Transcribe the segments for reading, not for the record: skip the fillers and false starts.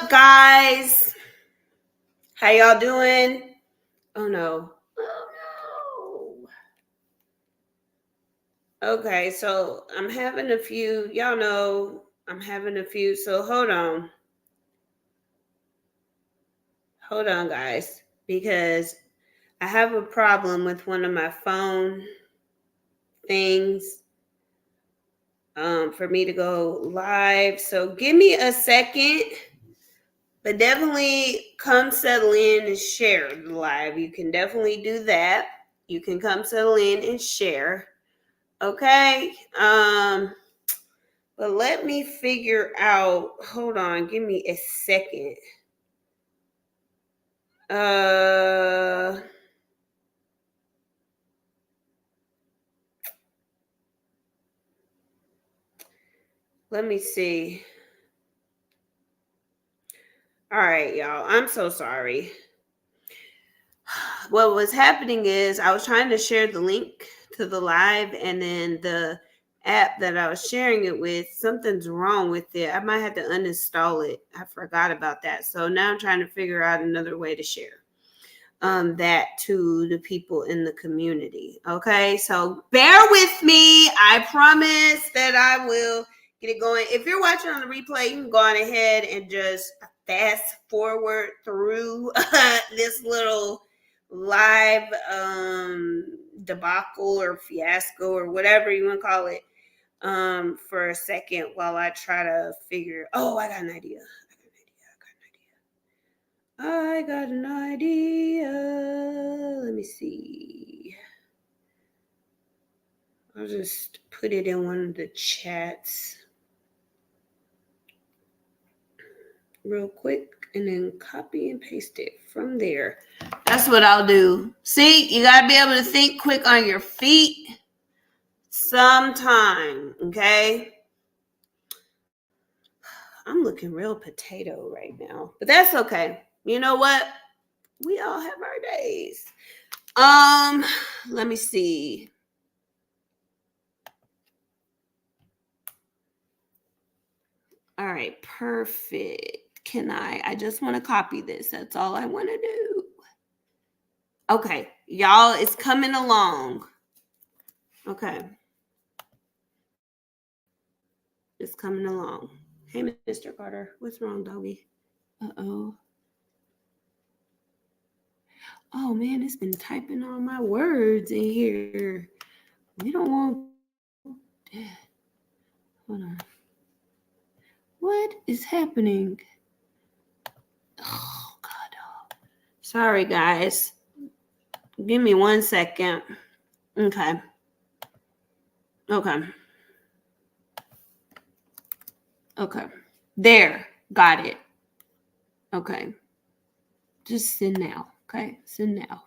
up, guys? How y'all doing? Oh no. Oh no. Okay, so I'm having a few, y'all know I'm having a few, so hold on. Hold on, guys, because I have a problem with one of my phone things for me to go live. So give me a second. But definitely come settle in and share the live. You can definitely do that. You can come settle in and share. Okay. But let me figure out. Hold on, give me a second. Uh Let me see. All right, y'all. I'm so sorry. What was happening is I was trying to share the link to the live, and then the app that I was sharing it with, something's wrong with it. I might have to uninstall it. I forgot about that. So now I'm trying to figure out another way to share that to the people in the community. Okay, so bear with me. I promise that I will get it going. If you're watching on the replay, you can go on ahead and just fast forward through this little live debacle or fiasco or whatever you want to call it for a second while I try to figure. Oh, I got an idea. I got an idea. Let me see. I'll just put it in one of the chats real quick and then copy and paste it from there. That's what I'll do. See, you got to be able to think quick on your feet sometime, okay? I'm looking real potato right now, but that's okay. You know what? We all have our days. Let me see. All right, perfect. I just want to copy this. That's all I want to do. Okay, y'all, it's coming along. Okay. It's coming along. Hey, Mr. Carter, what's wrong, doggy? Uh-oh. Oh, man, it's been typing all my words in here. We don't want... Hold on. What is happening? Oh, God. Sorry, guys. Give me 1 second. Okay. There. Got it. Okay. Just send now. Okay. Send now.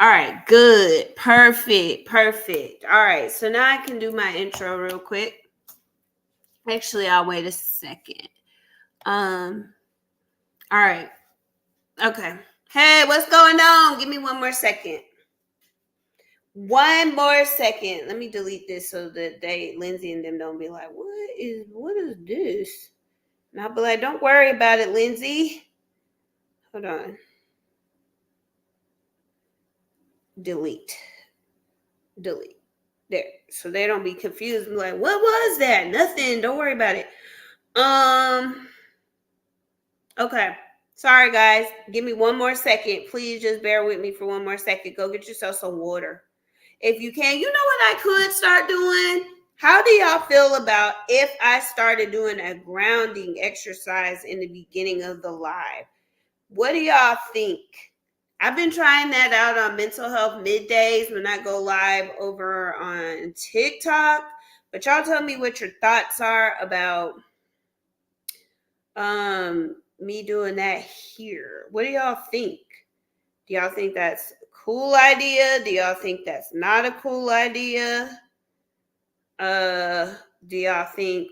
All right. Good. Perfect. All right. So now I can do my intro real quick. Actually, I'll wait a second. All right. Okay. Hey, what's going on? Give me 1 more second. 1 more second. Let me delete this so that Lindsay and them don't be like, what is this? And I'll be like, don't worry about it, Lindsay. Hold on. Delete. There. So they don't be confused. I'm like, what was that? Nothing. Don't worry about it. Okay. Sorry, guys. Give me 1 more second. Please just bear with me for 1 more second. Go get yourself some water. If you can. You know what I could start doing? How do y'all feel about if I started doing a grounding exercise in the beginning of the live? What do y'all think? I've been trying that out on Mental Health Middays when I go live over on TikTok. But y'all tell me what your thoughts are about me doing that here. What do y'all think? Do y'all think that's a cool idea? Do y'all think that's not a cool idea? What do y'all think?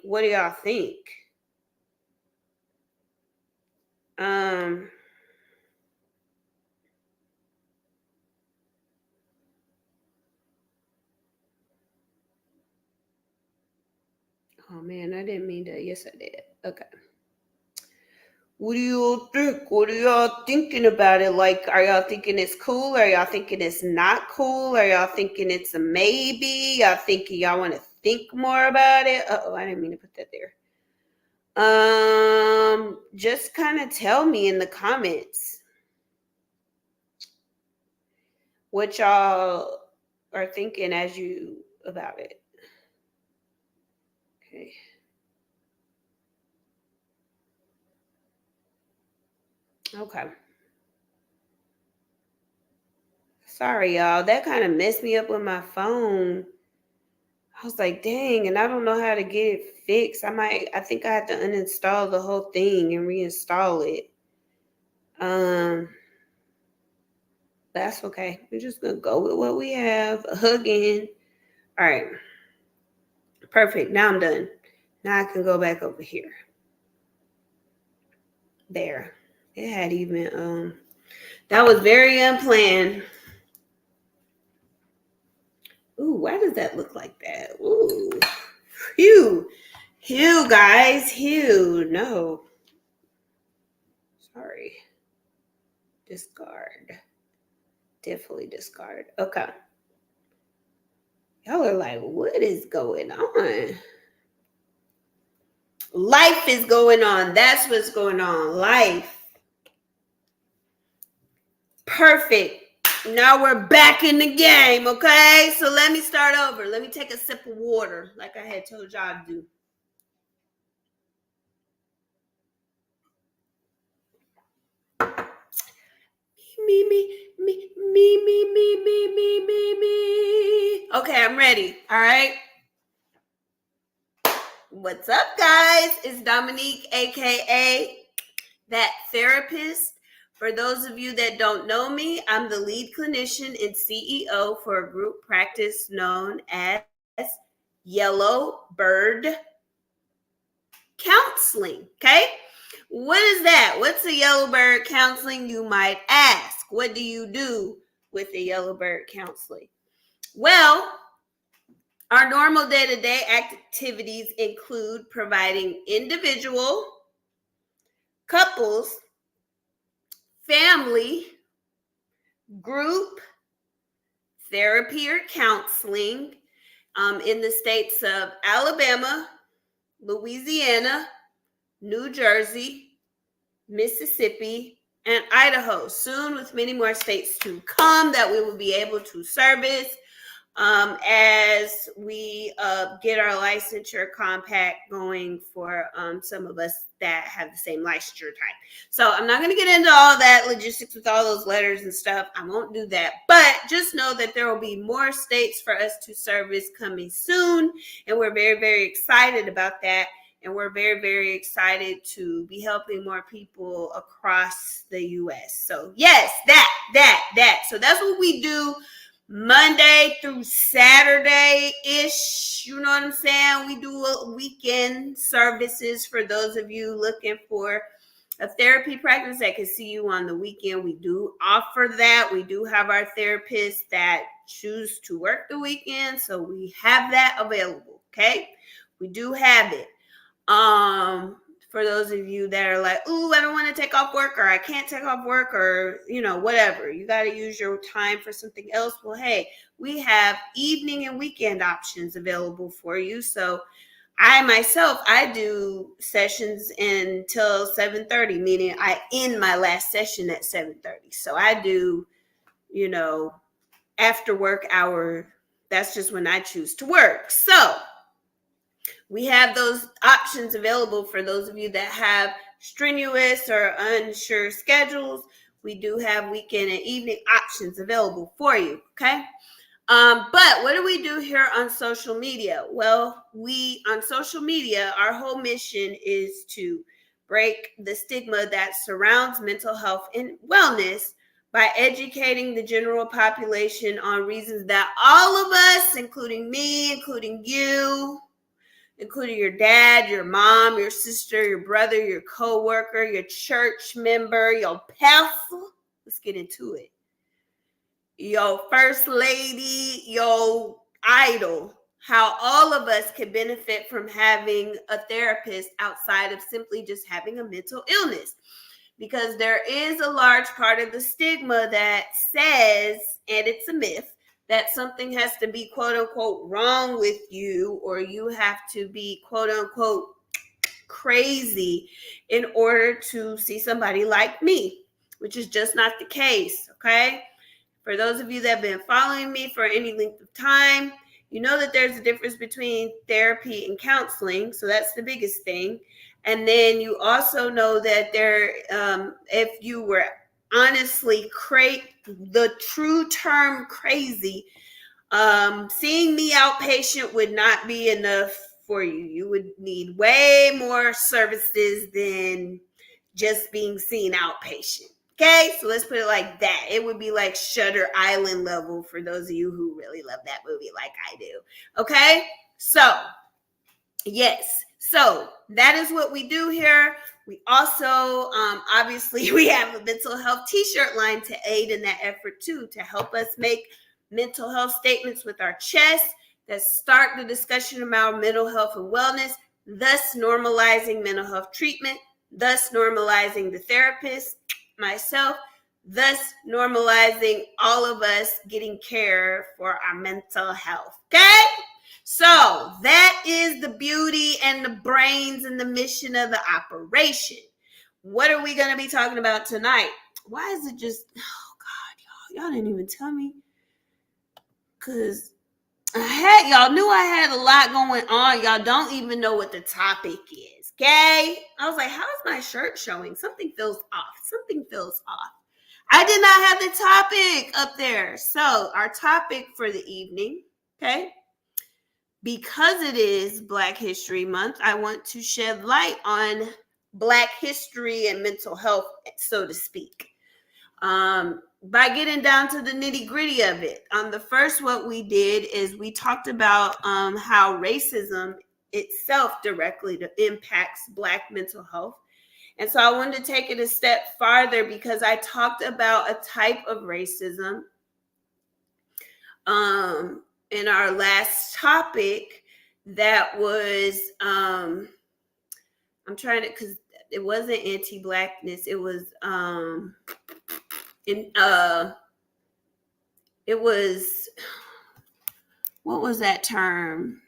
Oh man, I didn't mean to. Yes, I did. Okay. What do you think? What are y'all thinking about it? Like, are y'all thinking it's cool? Are y'all thinking it's not cool? Are y'all thinking it's a maybe? Y'all thinking y'all want to think more about it? Oh, I didn't mean to put that there. Just kind of tell me in the comments what y'all are thinking as you about it. Okay. Okay. Sorry, y'all. That kind of messed me up with my phone. I was like, dang, and I don't know how to get it fixed. I think I have to uninstall the whole thing and reinstall it. That's okay. We're just gonna go with what we have. Again. All right. Perfect. Now I'm done. Now I can go back over here. There. It had even that was very unplanned. Ooh, why does that look like that? Ooh. Phew. Phew, guys. Phew. No. Sorry. Discard. Definitely discard. Okay. Y'all are like, what is going on? Life is going on. That's what's going on. Life. Perfect. Now we're back in the game, okay? So let me start over. Let me take a sip of water like I had told y'all to do. Me. Okay, I'm ready. All right. What's up, guys? It's Dominique, aka That Therapist. For those of you that don't know me, I'm the lead clinician and CEO for a group practice known as Yellow Bird Counseling. Okay. What is that? What's a Yellow Bird Counseling, you might ask? What do you do with a Yellow Bird Counseling? Well, our normal day-to-day activities include providing individual, couples, family, group therapy or counseling in the states of Alabama, Louisiana, New Jersey, Mississippi, and Idaho. Soon, with many more states to come that we will be able to service as we get our licensure compact going for some of us that have the same licensure type. So I'm not going to get into all that logistics with all those letters and stuff. I won't do that. But just know that there will be more states for us to service coming soon. And we're very, very excited about that. And we're very, very excited to be helping more people across the U.S. So yes, that. So that's what we do Monday through Saturday-ish. You know what I'm saying? We do weekend services for those of you looking for a therapy practice that can see you on the weekend. We do offer that. We do have our therapists that choose to work the weekend. So we have that available. Okay. We do have it. For those of you that are like, ooh, I don't want to take off work, or I can't take off work, or, whatever. You got to use your time for something else. Well, hey, we have evening and weekend options available for you. So I do sessions until 7:30, meaning I end my last session at 7:30. So I do, after work hour. That's just when I choose to work. So we have those options available for those of you that have strenuous or unsure schedules. We do have weekend and evening options available for you, okay? But what do we do here on social media? Well, on social media, our whole mission is to break the stigma that surrounds mental health and wellness by educating the general population on reasons that all of us, including me, including you, including your dad, your mom, your sister, your brother, your coworker, your church member, your pastor. Let's get into it. Your first lady, your idol. how all of us can benefit from having a therapist outside of simply just having a mental illness. Because there is a large part of the stigma that says, and it's a myth, that something has to be quote unquote wrong with you, or you have to be quote unquote crazy in order to see somebody like me, which is just not the case. Okay. For those of you that have been following me for any length of time, you know that there's a difference between therapy and counseling. So that's the biggest thing. And then you also know that if you were honestly the true term crazy, seeing me outpatient would not be enough for you. You would need way more services than just being seen outpatient. Okay, so let's put it like that. It would be like Shutter Island level for those of you who really love that movie like I do. Okay, so yes, so that is what we do here. We also, obviously, we have a mental health t-shirt line to aid in that effort too, to help us make mental health statements with our chest that start the discussion about mental health and wellness, thus normalizing mental health treatment, thus normalizing the therapist, myself, thus normalizing all of us getting care for our mental health. Okay? So that is the beauty and the brains and the mission of the operation. What are we going to be talking about tonight? Why is it just, oh God, y'all didn't even tell me. Because y'all knew I had a lot going on. Y'all don't even know what the topic is, okay? I was like, how is my shirt showing? Something feels off. Something feels off. I did not have the topic up there. So our topic for the evening, okay? Because it is Black History Month, I want to shed light on Black history and mental health, so to speak. By getting down to the nitty gritty of it. The first, what we did is we talked about how racism itself directly impacts Black mental health. And so I wanted to take it a step farther because I talked about a type of racism in our last topic that was, I'm trying to, because it wasn't anti-Blackness, it was, it was, what was that term?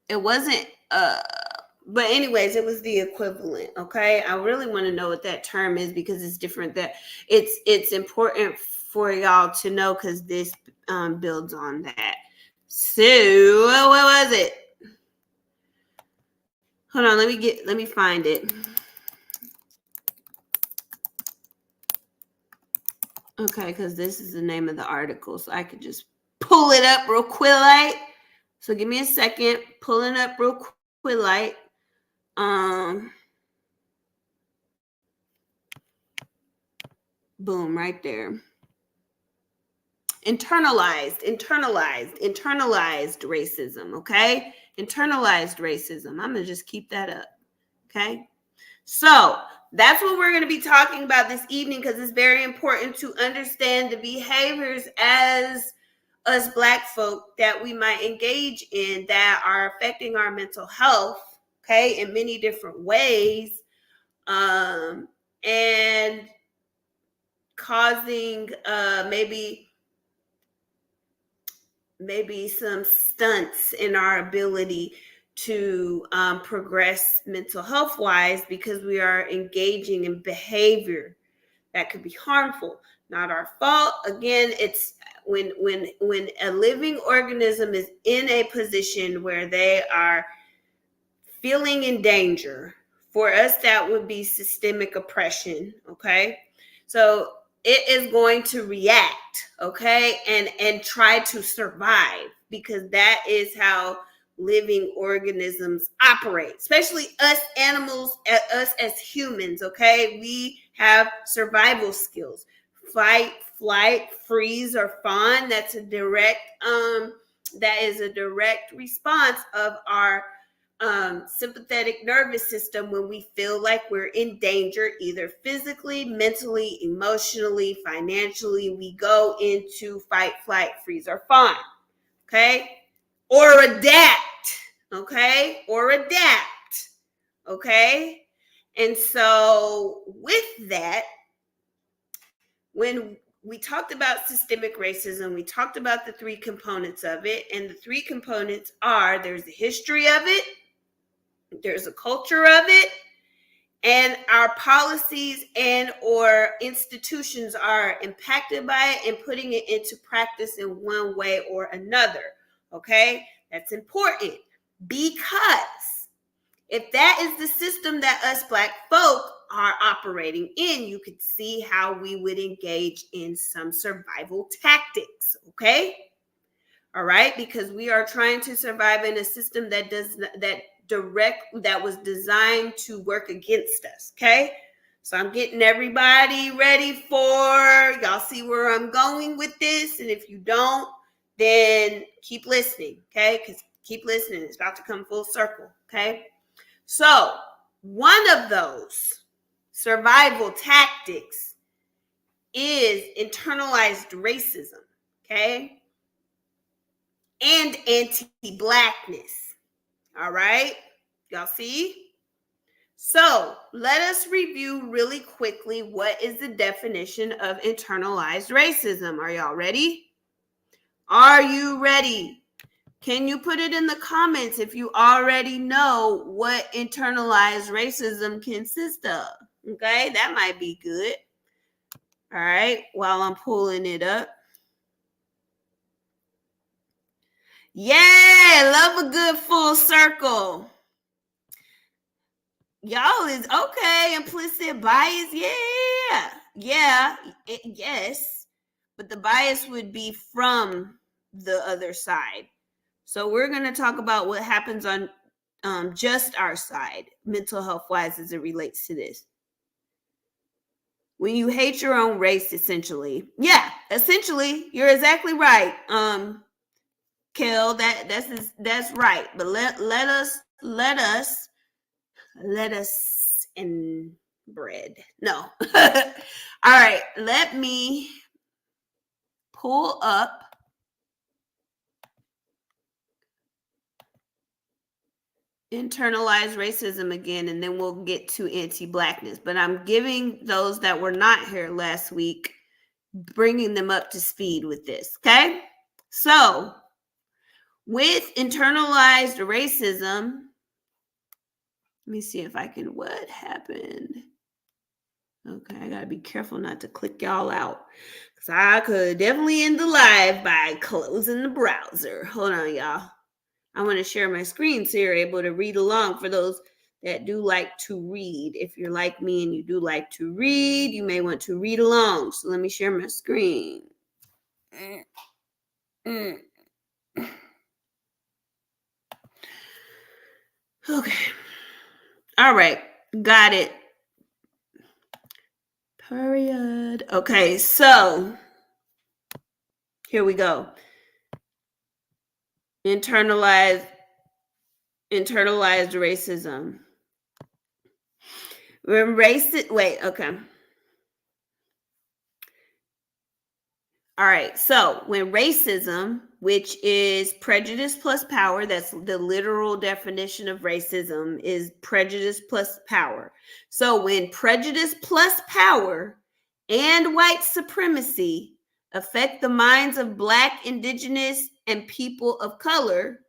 It wasn't, but anyways, it was the equivalent. Okay. I really want to know what that term is because it's different. That it's important for y'all to know because this builds on that. So what was it? Hold on, let me find it. Okay, because this is the name of the article, so I could just pull it up real quick. So give me a second, pulling up real quick. Boom, right there. Internalized racism, okay? Internalized racism. I'm gonna just keep that up, okay? So that's what we're going to be talking about this evening because it's very important to understand the behaviors as us Black folk that we might engage in that are affecting our mental health, okay, in many different ways, and causing maybe some stunts in our ability to progress mental health wise because we are engaging in behavior that could be harmful. Not our fault. Again, it's when a living organism is in a position where they are feeling in danger. For us, that would be systemic oppression. Okay, so it is going to react, okay, and try to survive because that is how living organisms operate, especially us animals, us as humans, okay? We have survival skills. Fight, flight, freeze, or fawn. That is a direct response of our sympathetic nervous system when we feel like we're in danger, either physically, mentally, emotionally, financially. We go into fight, flight, freeze, or fawn. Okay. or adapt, okay? Or adapt, okay? And so with that, when we talked about systemic racism, we talked about the three components of it, and the three components are: there's the history of it, there's a culture of it, and our policies and or institutions are impacted by it and putting it into practice in one way or another. Okay, that's important, because if that is the system that us Black folk are operating in, you could see how we would engage in some survival tactics. Okay, all right, because we are trying to survive in a system that was designed to work against us. Okay, so I'm getting everybody ready for, y'all see where I'm going with this, and if you don't, then keep listening. Okay, because keep listening, it's about to come full circle. Okay, so one of those survival tactics is internalized racism. Okay, and anti-Blackness. All right, y'all see? So let us review really quickly what is the definition of internalized racism. Are y'all ready? Are you ready? Can you put it in the comments if you already know what internalized racism consists of? Okay, that might be good. All right, while I'm pulling it up. Yeah, love a good full circle. Y'all is okay. Implicit bias. Yes. But the bias would be from the other side. So we're going to talk about what happens on just our side, mental health wise, as it relates to this. When you hate your own race, essentially. Yeah, essentially, you're exactly right. Kel, that's right. But let us and bread. No. All right, let me pull up internalized racism again, and then we'll get to anti-Blackness. But I'm giving those that were not here last week, bringing them up to speed with this. Okay, so with internalized racism, let me see if I can, what happened? Okay, I gotta be careful not to click y'all out, because I could definitely end the live by closing the browser. Hold on, y'all. I want to share my screen so you're able to read along for those that do like to read. If you're like me and you do like to read, you may want to read along. So let me share my screen. Okay. All right. Got it. Period. Okay. So here we go. Internalized racism. Okay. All right. So when racism, which is prejudice plus power, that's the literal definition of racism, is prejudice plus power. So when prejudice plus power and white supremacy affect the minds of Black, Indigenous, and people of color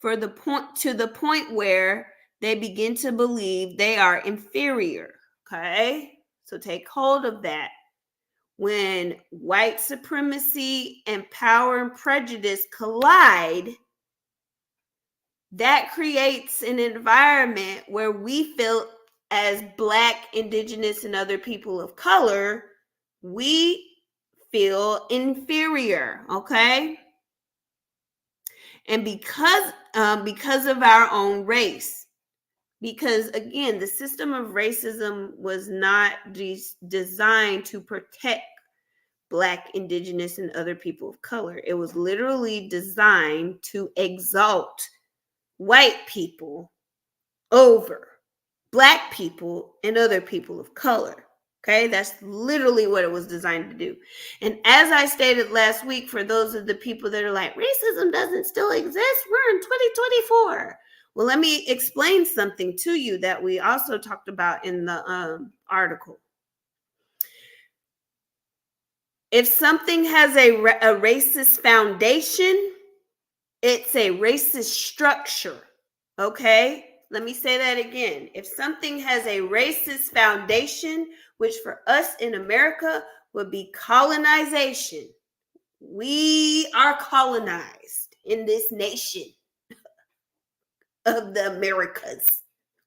to the point where they begin to believe they are inferior. Okay. So take hold of that. When white supremacy and power and prejudice collide, that creates an environment where we feel, as Black, Indigenous, and other people of color, we feel inferior. Okay. And because of our own race, because again, the system of racism was not designed to protect Black, Indigenous, and other people of color. It was literally designed to exalt white people over Black people and other people of color. Okay, that's literally what it was designed to do. And as I stated last week, for those of the people that are like, racism doesn't still exist, we're in 2024. Well, let me explain something to you that we also talked about in the article. If something has a racist foundation, it's a racist structure. Okay? Let me say that again. If something has a racist foundation, which for us in America would be colonization, we are colonized in this nation of the Americas,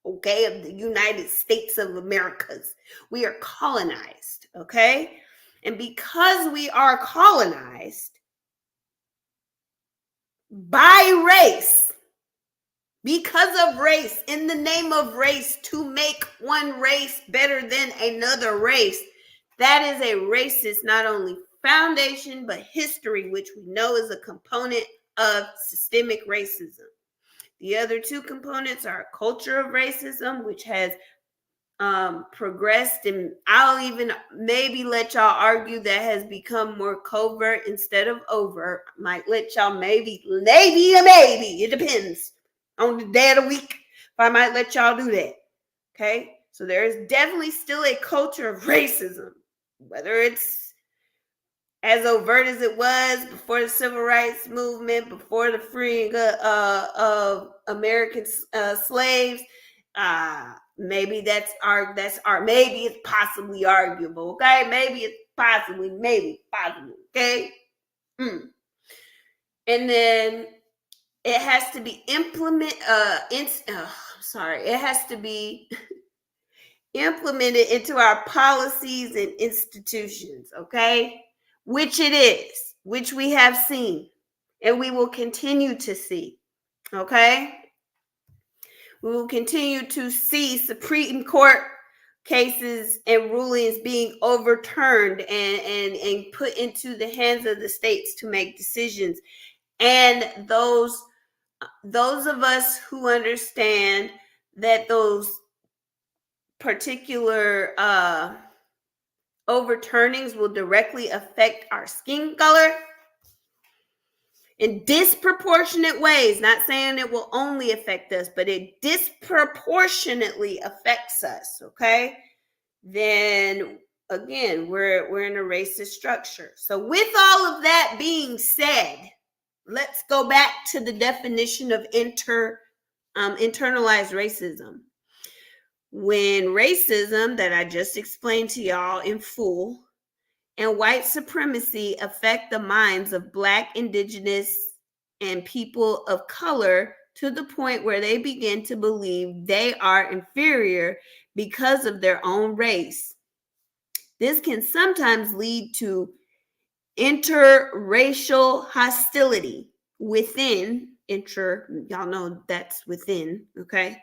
okay, of the United States of Americas. We are colonized, okay? And because we are colonized by race, because of race, in the name of race, to make one race better than another race, that is a racist, not only foundation, but history, which we know is a component of systemic racism. The other two components are a culture of racism, which has progressed, and I'll even maybe let y'all argue that has become more covert instead of overt. Might let y'all maybe, it depends on the day of the week if I might let y'all do that. Okay, so there is definitely still a culture of racism, whether it's as overt as it was before the civil rights movement, before the freeing of American slaves. Maybe maybe it's possibly arguable. Okay, maybe it's possibly, okay. And then it has to be it has to be implemented into our policies and institutions, okay? Which it is, which we have seen, and we will continue to see, okay? We will continue to see Supreme Court cases and rulings being overturned and put into the hands of the states to make decisions. And those of us who understand that those particular overturnings will directly affect our skin color in disproportionate ways, not saying it will only affect us, but it disproportionately affects us, okay? Then again, we're in a racist structure. So with all of that being said, let's go back to the definition of internalized racism. When racism, that I just explained to y'all in full, and white supremacy affect the minds of Black, Indigenous, and people of color to the point where they begin to believe they are inferior because of their own race. This can sometimes lead to interracial hostility y'all know that's within, okay?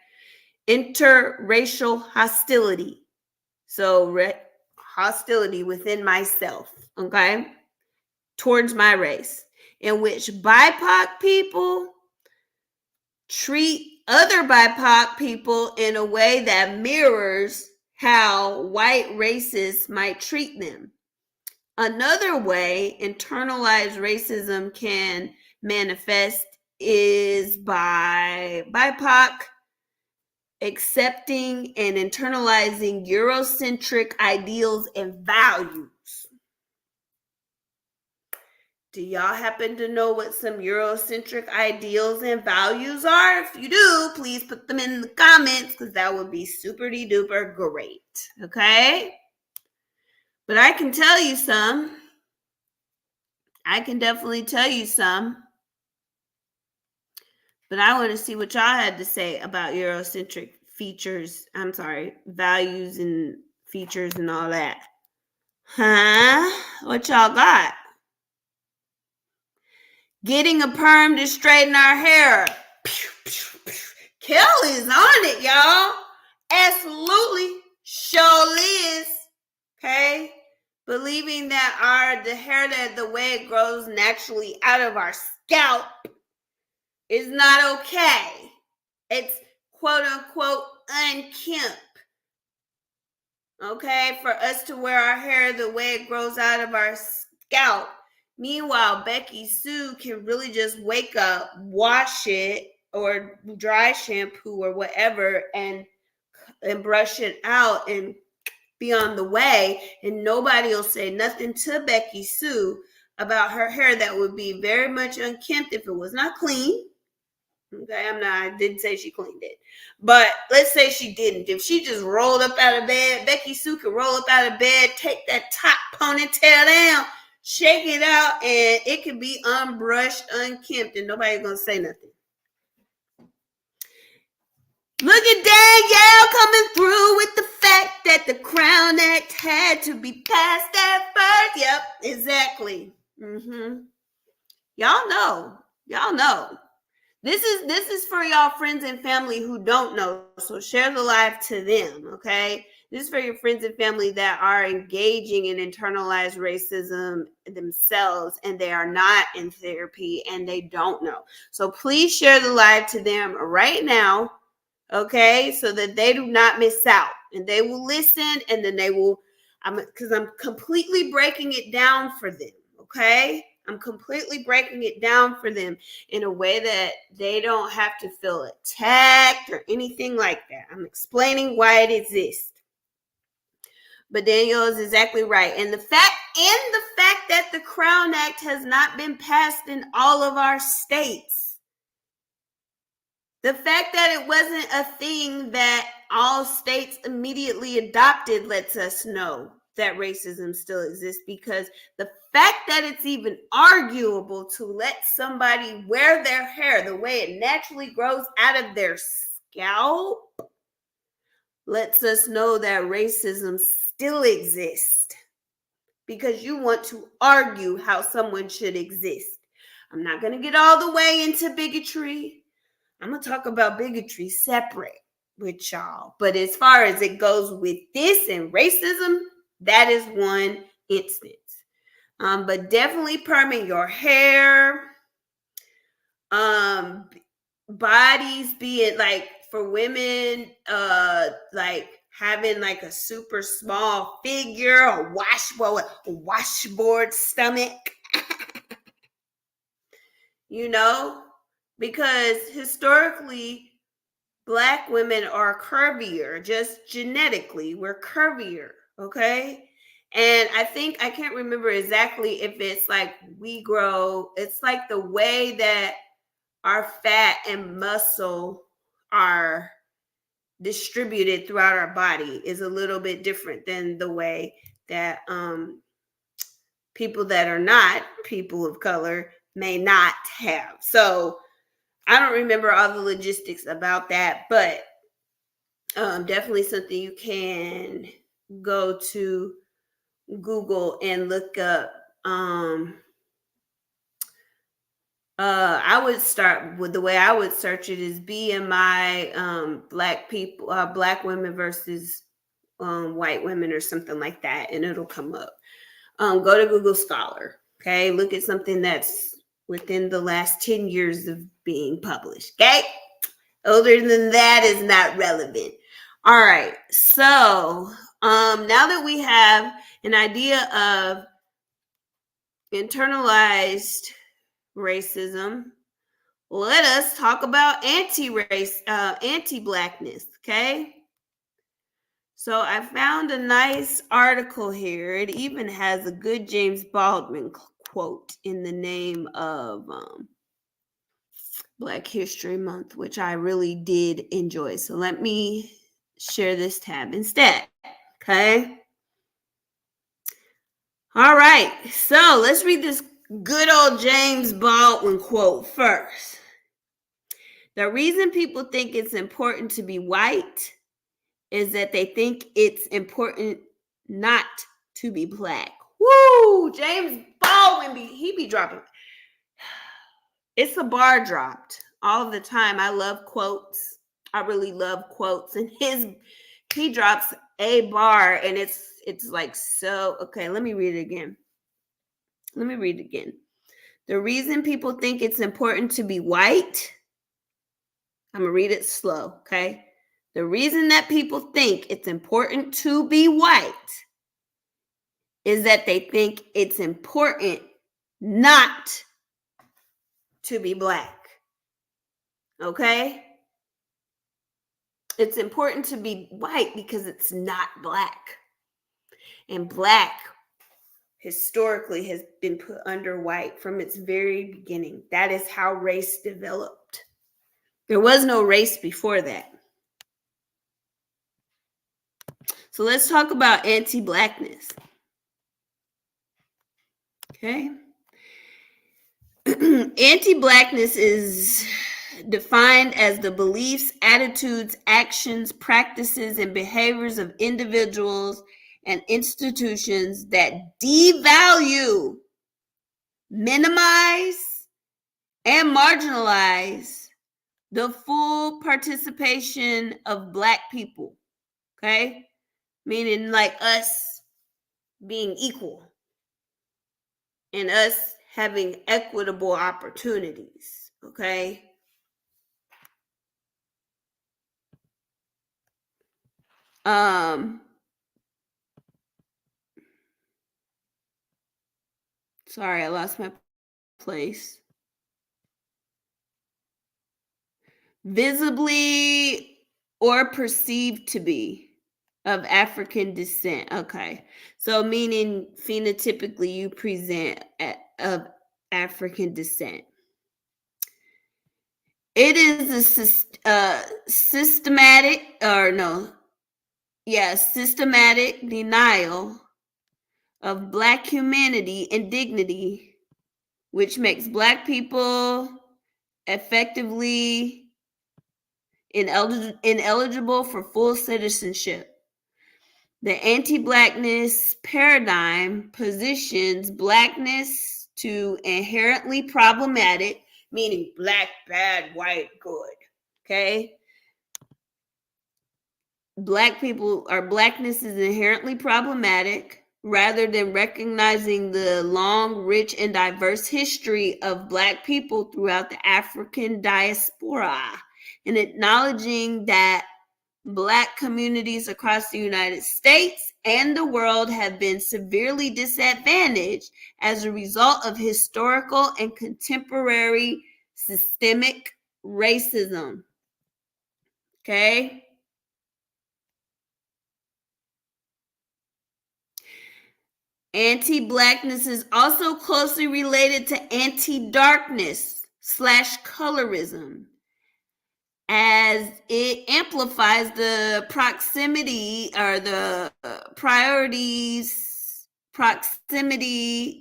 Interracial hostility. So hostility within myself, okay, towards my race, in which BIPOC people treat other BIPOC people in a way that mirrors how white racists might treat them. Another way internalized racism can manifest is by BIPOC accepting and internalizing Eurocentric ideals and values. Do y'all happen to know what some Eurocentric ideals and values are? If you do, please put them in the comments, because that would be super-duper great, okay? But I can tell you some. I can definitely tell you some. But I want to see what y'all had to say about Eurocentric values and features and all that. Huh? What y'all got? Getting a perm to straighten our hair. Kelly's on it, y'all. Absolutely. Sure is. Okay? Believing that the hair, that the way it grows naturally out of our scalp is not okay. It's quote unquote unkempt. okay, for us to wear our hair the way it grows out of our scalp. Meanwhile, Becky Sue can really just wake up, wash it, or dry shampoo or whatever, and brush it out and be on the way, and nobody will say nothing to Becky Sue about her hair that would be very much unkempt if it was not clean. Okay, I didn't say she cleaned it. But let's say she didn't. If she just rolled up out of bed, Becky Sue could roll up out of bed, take that top ponytail down, shake it out, and it could be unbrushed, unkempt, and nobody's going to say nothing. Look at Danielle coming through with the fact that the Crown Act had to be passed at first. Yep, exactly. Y'all know. This is for y'all friends and family who don't know. So share the live to them, okay? This is for your friends and family that are engaging in internalized racism themselves and they are not in therapy and they don't know. So please share the live to them right now, okay? So that they do not miss out and they will listen and then they will, because I'm completely breaking it down for them, okay? I'm completely breaking it down for them in a way that they don't have to feel attacked or anything like that. I'm explaining why it exists. But Danielle is exactly right. And the fact that the Crown Act has not been passed in all of our states. The fact that it wasn't a thing that all states immediately adopted lets us know that racism still exists, because the fact that it's even arguable to let somebody wear their hair the way it naturally grows out of their scalp lets us know that racism still exists, because you want to argue how someone should exist. I'm not going to get all the way into bigotry. I'm going to talk about bigotry separate with y'all. But as far as it goes with this and racism, that is one instance. But definitely perming your hair, bodies, be it like for women, like having like a super small figure, a washboard stomach, you know, because historically, Black women are curvier, just genetically, we're curvier, okay? And I can't remember exactly if it's like it's like the way that our fat and muscle are distributed throughout our body is a little bit different than the way that people that are not people of color may not have. So I don't remember all the logistics about that, but definitely something you can go to Google and look up. I would start with, the way I would search it is BMI, Black women versus white women or something like that, and it'll come up. Go to Google Scholar, okay? Look at something that's within the last 10 years of being published, okay? Older than that is not relevant. All right, so now that we have an idea of internalized racism, let us talk about anti-Blackness, okay? So I found a nice article here. It even has a good James Baldwin quote in the name of Black History Month, which I really did enjoy. So let me share this tab instead, okay? All right, so let's read this good old James Baldwin quote first. The reason people think it's important to be white is that they think it's important not to be Black. Woo! James Baldwin, he be dropping. It's a bar dropped all the time. I love quotes. I really love quotes. And he drops a bar and it's like, so, okay, let me read it again. The reason people think it's important to be white, I'm going to read it slow, okay? The reason that people think it's important to be white is that they think it's important not to be black. Okay? It's important to be white because it's not black. And black historically has been put under white from its very beginning. That is how race developed. There was no race before that. So let's talk about anti-blackness. Okay. Anti-blackness is defined as the beliefs, attitudes, actions, practices, and behaviors of individuals and institutions that devalue, minimize, and marginalize the full participation of Black people. Okay? Meaning like us being equal and us having equitable opportunities. Okay? Sorry, I lost my place. Visibly or perceived to be of African descent. Okay. So meaning phenotypically you present of African descent. It is a systematic denial of Black humanity and dignity, which makes Black people effectively ineligible for full citizenship. The anti-Blackness paradigm positions Blackness to inherently problematic, meaning Black bad, white good. Okay? Blackness is inherently problematic rather than recognizing the long, rich, and diverse history of Black people throughout the African diaspora and acknowledging that Black communities across the United States and the world have been severely disadvantaged as a result of historical and contemporary systemic racism. Okay? Anti-Blackness is also closely related to anti-darkness / colorism, as it amplifies the proximity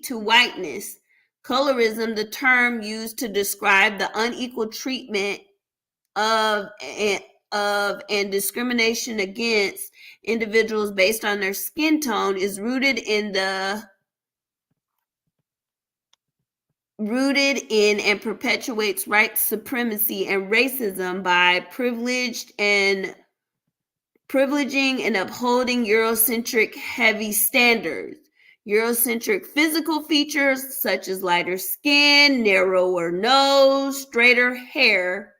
to whiteness. Colorism, the term used to describe the unequal treatment of and discrimination against individuals based on their skin tone, is rooted in and perpetuates white supremacy and racism by privileging and upholding Eurocentric heavy standards. Eurocentric physical features such as lighter skin, narrower nose, straighter hair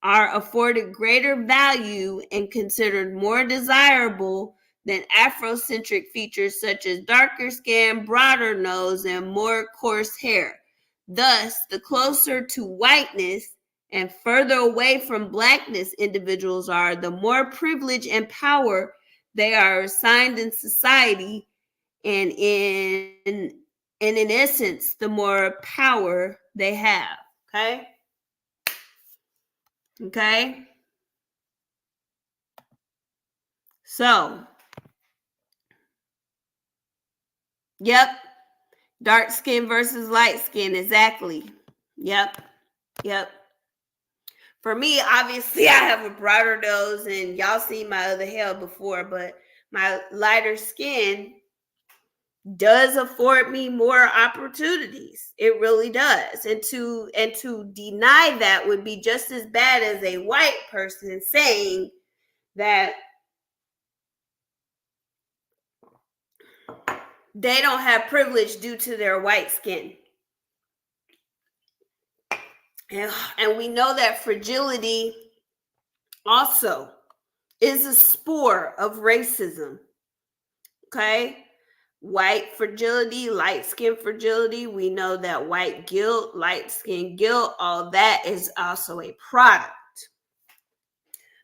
are afforded greater value and considered more desirable than Afrocentric features such as darker skin, broader nose, and more coarse hair. Thus, the closer to whiteness and further away from Blackness individuals are, the more privilege and power they are assigned in society, and in essence, the more power they have. Okay? Okay? So, yep. Dark skin versus light skin. Exactly. Yep. For me, obviously, I have a broader nose, and y'all seen my other hair before, but my lighter skin does afford me more opportunities. It really does. And to deny that would be just as bad as a white person saying that they don't have privilege due to their white skin. And we know that fragility also is a spore of racism. Okay? White fragility, light skin fragility. We know that white guilt, light skin guilt, all that is also a product.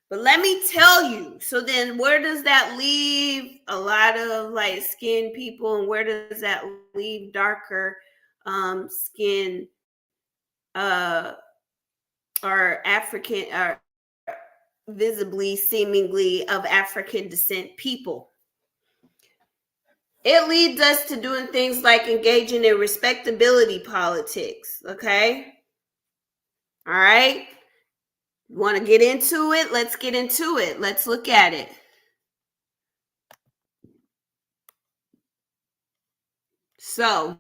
But let me tell you, so then where does that leave a lot of light skinned people, and where does that leave darker skin uh or African or visibly seemingly of African descent people? It leads us to doing things like engaging in respectability politics. Okay. All right. Want to get into it? Let's get into it. Let's look at it. So,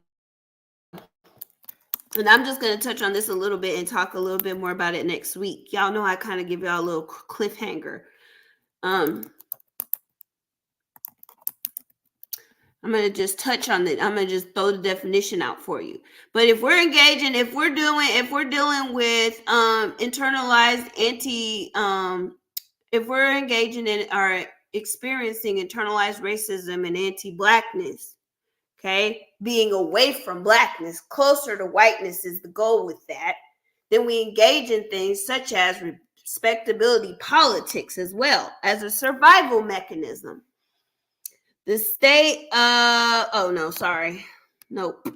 and I'm just going to touch on this a little bit and talk a little bit more about it next week. Y'all know I kind of give y'all a little cliffhanger. I'm going to just touch on it. I'm going to just throw the definition out for you. But if we're engaging, if we're dealing with internalized if we're engaging in or experiencing internalized racism and anti-blackness, okay, being away from blackness, closer to whiteness is the goal with that, then we engage in things such as respectability politics as well as a survival mechanism. The state nope,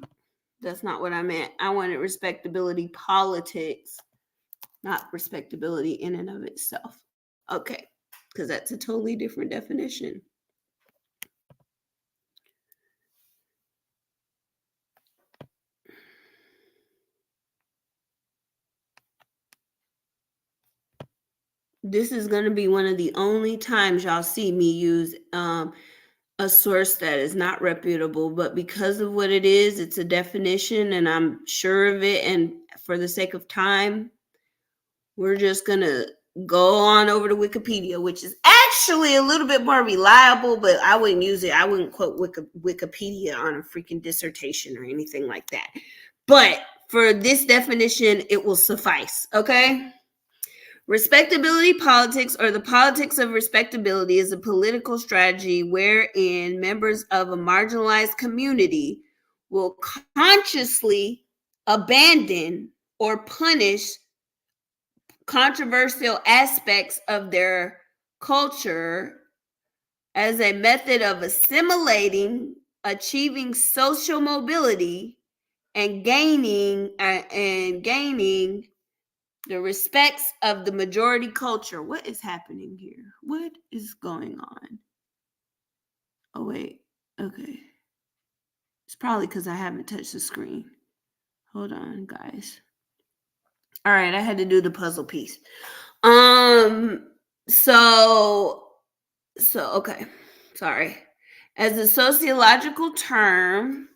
that's not what I meant. I wanted respectability politics, not respectability in and of itself. Okay, because that's a totally different definition. This is going to be one of the only times y'all see me use a source that is not reputable, but because of what it is, it's a definition and I'm sure of it. And for the sake of time, we're just going to go on over to Wikipedia, which is actually a little bit more reliable, but I wouldn't use it. I wouldn't quote Wikipedia on a freaking dissertation or anything like that. But for this definition, it will suffice. Okay. Respectability politics, or the politics of respectability, is a political strategy wherein members of a marginalized community will consciously abandon or punish controversial aspects of their culture as a method of assimilating, achieving social mobility, and gaining the respects of the majority culture. What is happening here? What is going on? Oh, wait. Okay. It's probably because I haven't touched the screen. Hold on, guys. All right, I had to do the puzzle piece. So okay. Sorry. As a sociological term,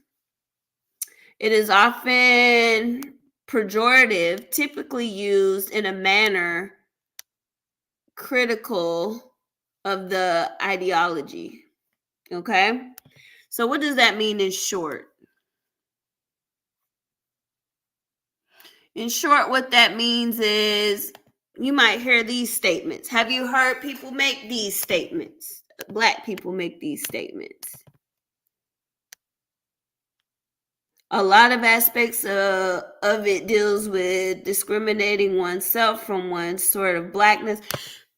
it is often pejorative, typically used in a manner critical of the ideology. Okay? So what does that mean in short? In short, what that means is you might hear these statements. Have you heard people make these statements? Black people make these statements. A lot of aspects of it deals with discriminating oneself from one's sort of blackness.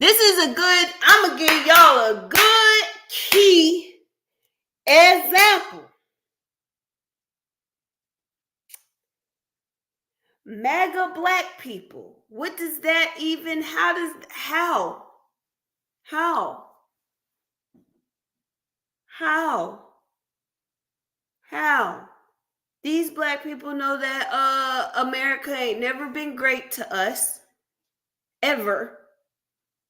This is I'm going to give y'all a good key example. MAGA black people. What does that even, how? These black people know that America ain't never been great to us, ever.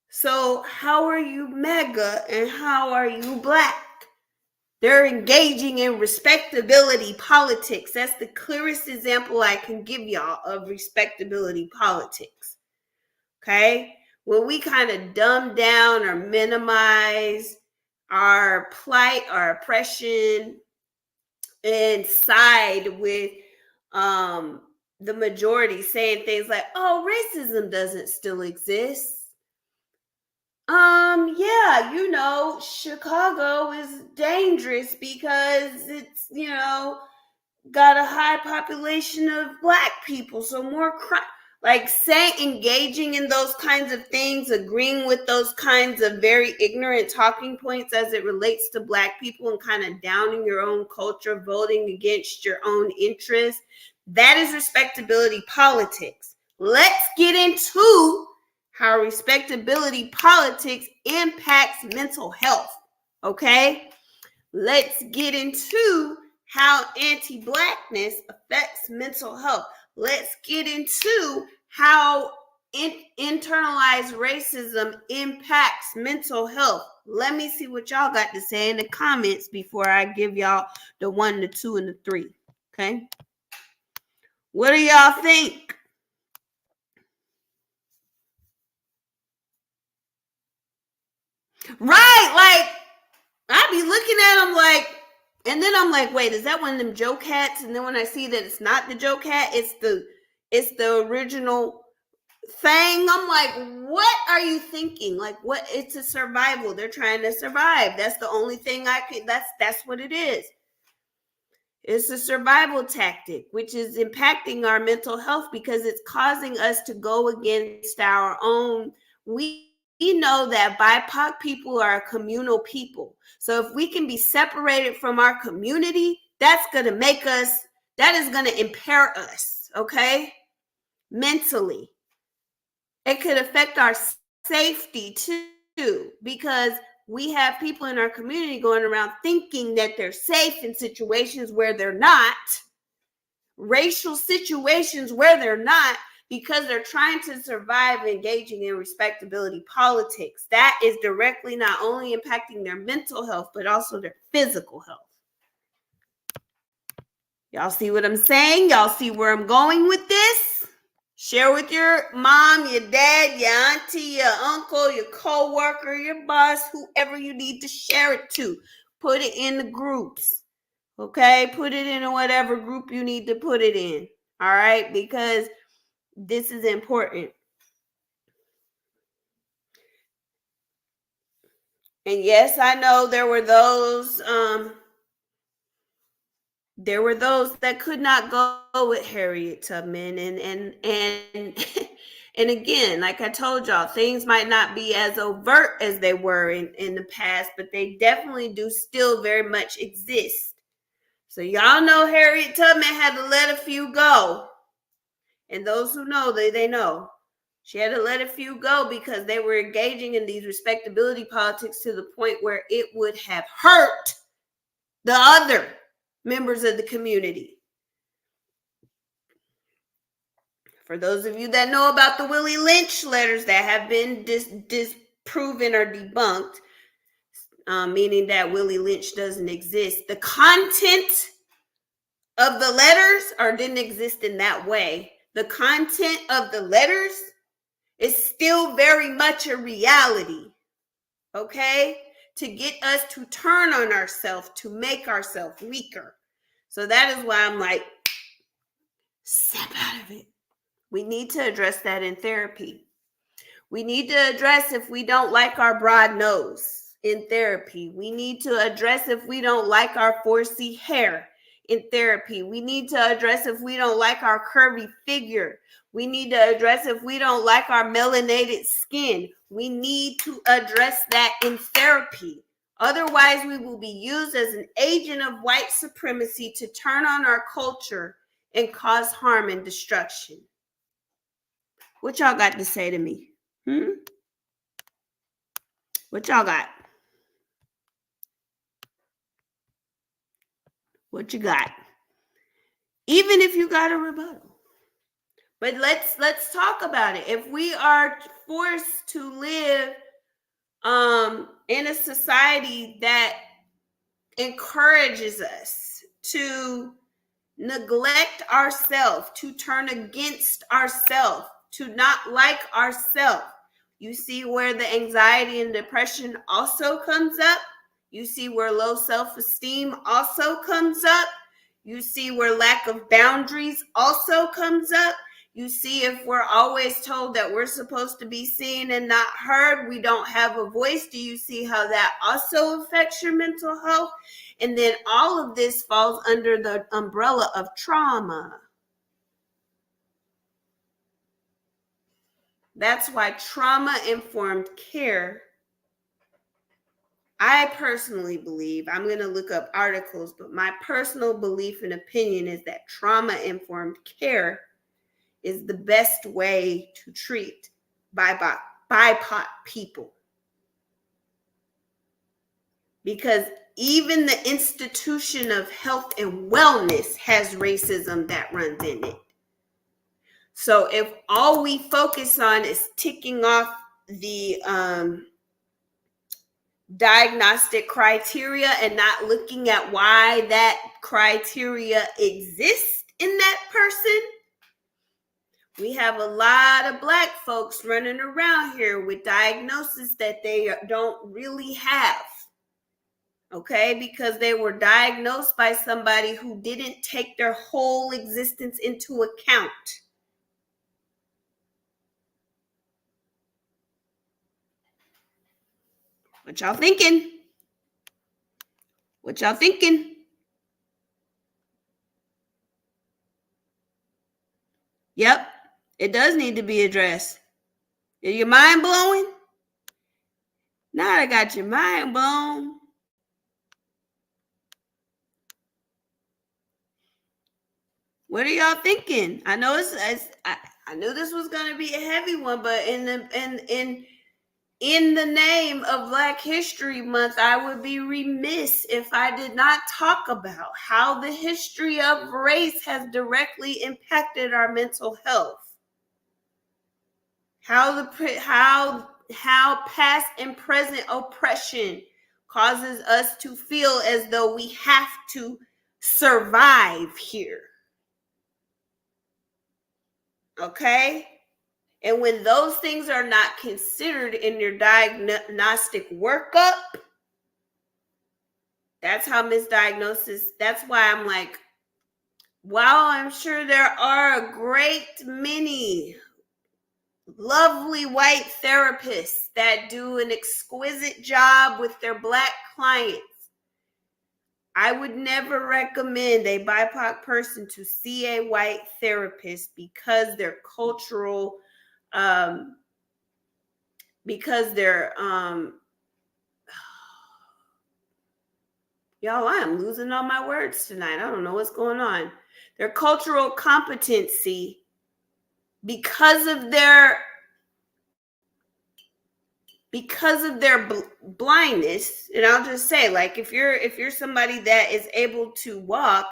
So how are you MAGA and how are you black? They're engaging in respectability politics. That's the clearest example I can give y'all of respectability politics. Okay? When we kind of dumb down or minimize our plight, our oppression, and side with the majority, saying things like, oh, racism doesn't still exist. Yeah, Chicago is dangerous because it's, got a high population of Black people, so more crime. Like, say, engaging in those kinds of things, agreeing with those kinds of very ignorant talking points as it relates to Black people, and kind of downing your own culture, voting against your own interests, that is respectability politics. Let's get into how respectability politics impacts mental health. Okay? Let's get into how anti-Blackness affects mental health. Let's get into how internalized racism impacts mental health. Let me see what y'all got to say in the comments before I give y'all the 1, the 2, and the 3. Okay? What do y'all think? Right, like, I be looking at them like, and then I'm like, wait, is that one of them Joe Cats? And then when I see that it's not the Joe Cat, it's the original thing. I'm like, what are you thinking? Like, what? It's a survival. They're trying to survive. That's the only thing I can. That's what it is. It's a survival tactic, which is impacting our mental health because it's causing us to go against our own. We know that BIPOC people are a communal people. So if we can be separated from our community, that's going to make us, that is going to impair us, okay? Mentally. It could affect our safety too, because we have people in our community going around thinking that they're safe in situations where they're not, racial situations where they're not, because they're trying to survive engaging in respectability politics. That is directly not only impacting their mental health, but also their physical health. Y'all see what I'm saying? Y'all see where I'm going with this? Share with your mom, your dad, your auntie, your uncle, your co-worker, your boss, whoever you need to share it to. Put it in the groups, okay? Put it in whatever group you need to put it in, all right? Because this is important. And yes, I know there were those that could not go with Harriet Tubman, and and again, like I told y'all, things might not be as overt as they were in the past, but they definitely do still very much exist. So y'all know Harriet Tubman had to let a few go, and those who know, they know. She had to let a few go because they were engaging in these respectability politics to the point where it would have hurt the other members of the community. For those of you that know about the Willie Lynch letters that have been disproven or debunked, meaning that Willie Lynch doesn't exist, the content of the letters or didn't exist in that way. The content of the letters is still very much a reality, okay? To get us to turn on ourselves, to make ourselves weaker. So that is why I'm like, step out of it. We need to address that in therapy. We need to address if we don't like our broad nose in therapy. We need to address if we don't like our 4C hair in therapy. We need to address if we don't like our curvy figure. We need to address if we don't like our melanated skin. We need to address that in therapy. Otherwise, we will be used as an agent of white supremacy to turn on our culture and cause harm and destruction. What y'all got to say to me? What y'all got? What you got? Even if you got a rebuttal. But let's talk about it. If we are forced to live in a society that encourages us to neglect ourselves, to turn against ourselves, to not like ourselves, you see where the anxiety and depression also comes up. You see where low self-esteem also comes up. You see where lack of boundaries also comes up. You see, if we're always told that we're supposed to be seen and not heard, we don't have a voice. Do you see how that also affects your mental health? And then all of this falls under the umbrella of trauma. That's why trauma-informed care, I personally believe, I'm going to look up articles, but my personal belief and opinion is that trauma-informed care is the best way to treat BIPOC people. Because even the institution of health and wellness has racism that runs in it. So if all we focus on is ticking off the diagnostic criteria and not looking at why that criteria exists in that person, we have a lot of Black folks running around here with diagnoses that they don't really have. Okay, because they were diagnosed by somebody who didn't take their whole existence into account. What y'all thinking? What y'all thinking? Yep, it does need to be addressed. Is your mind blowing? Now I got your mind blown. What are y'all thinking? I know I knew this was going to be a heavy one, but in the name of Black History Month, I would be remiss if I did not talk about how the history of race has directly impacted our mental health. How past and present oppression causes us to feel as though we have to survive here. Okay? And when those things are not considered in your diagnostic workup, that's how misdiagnosis, that's why I'm like, while I'm sure there are a great many lovely white therapists that do an exquisite job with their Black clients, I would never recommend a BIPOC person to see a white therapist because their cultural, because they're, y'all, I am losing all my words tonight. I don't know what's going on. Their cultural competency, because of their blindness, and I'll just say, like, if you're somebody that is able to walk,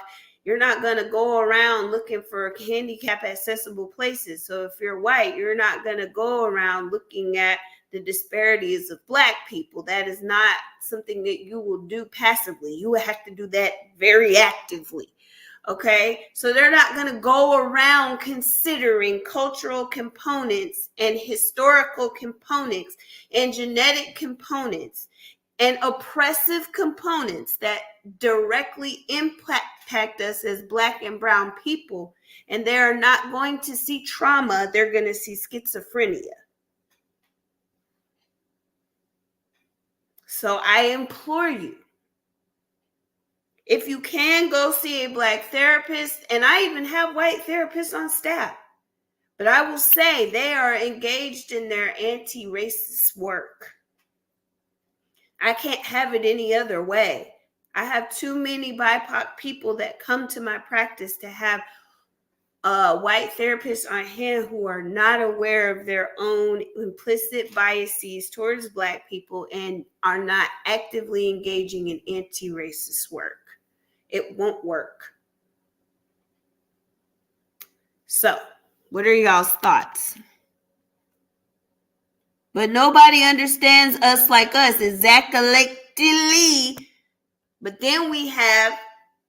you're not going to go around looking for handicap accessible places. So if you're white, you're not going to go around looking at the disparities of Black people. That is not something that you will do passively. You will have to do that very actively. Okay, so they're not going to go around considering cultural components and historical components and genetic components and oppressive components that directly impact us as Black and brown people. And they're not going to see trauma, they're going to see schizophrenia. So I implore you, if you can, go see a Black therapist, and I even have white therapists on staff, but I will say they are engaged in their anti-racist work. I can't have it any other way. I have too many BIPOC people that come to my practice to have white therapists on hand who are not aware of their own implicit biases towards Black people and are not actively engaging in anti-racist work. It won't work. So, what are y'all's thoughts? But nobody understands us like us, exactly. But then we have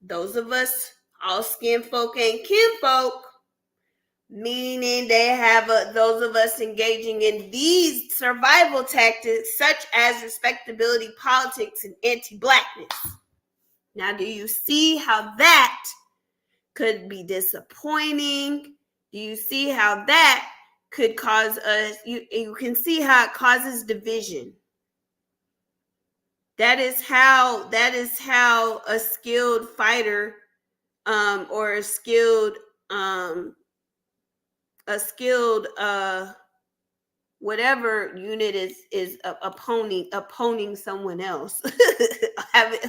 those of us, all skin folk and kinfolk, meaning they have those of us engaging in these survival tactics such as respectability politics and anti-Blackness. Now, do you see how that could be disappointing Do you see how that could cause us? You can see how it causes division. That is how a skilled fighter, or a skilled whatever unit is opponing someone else.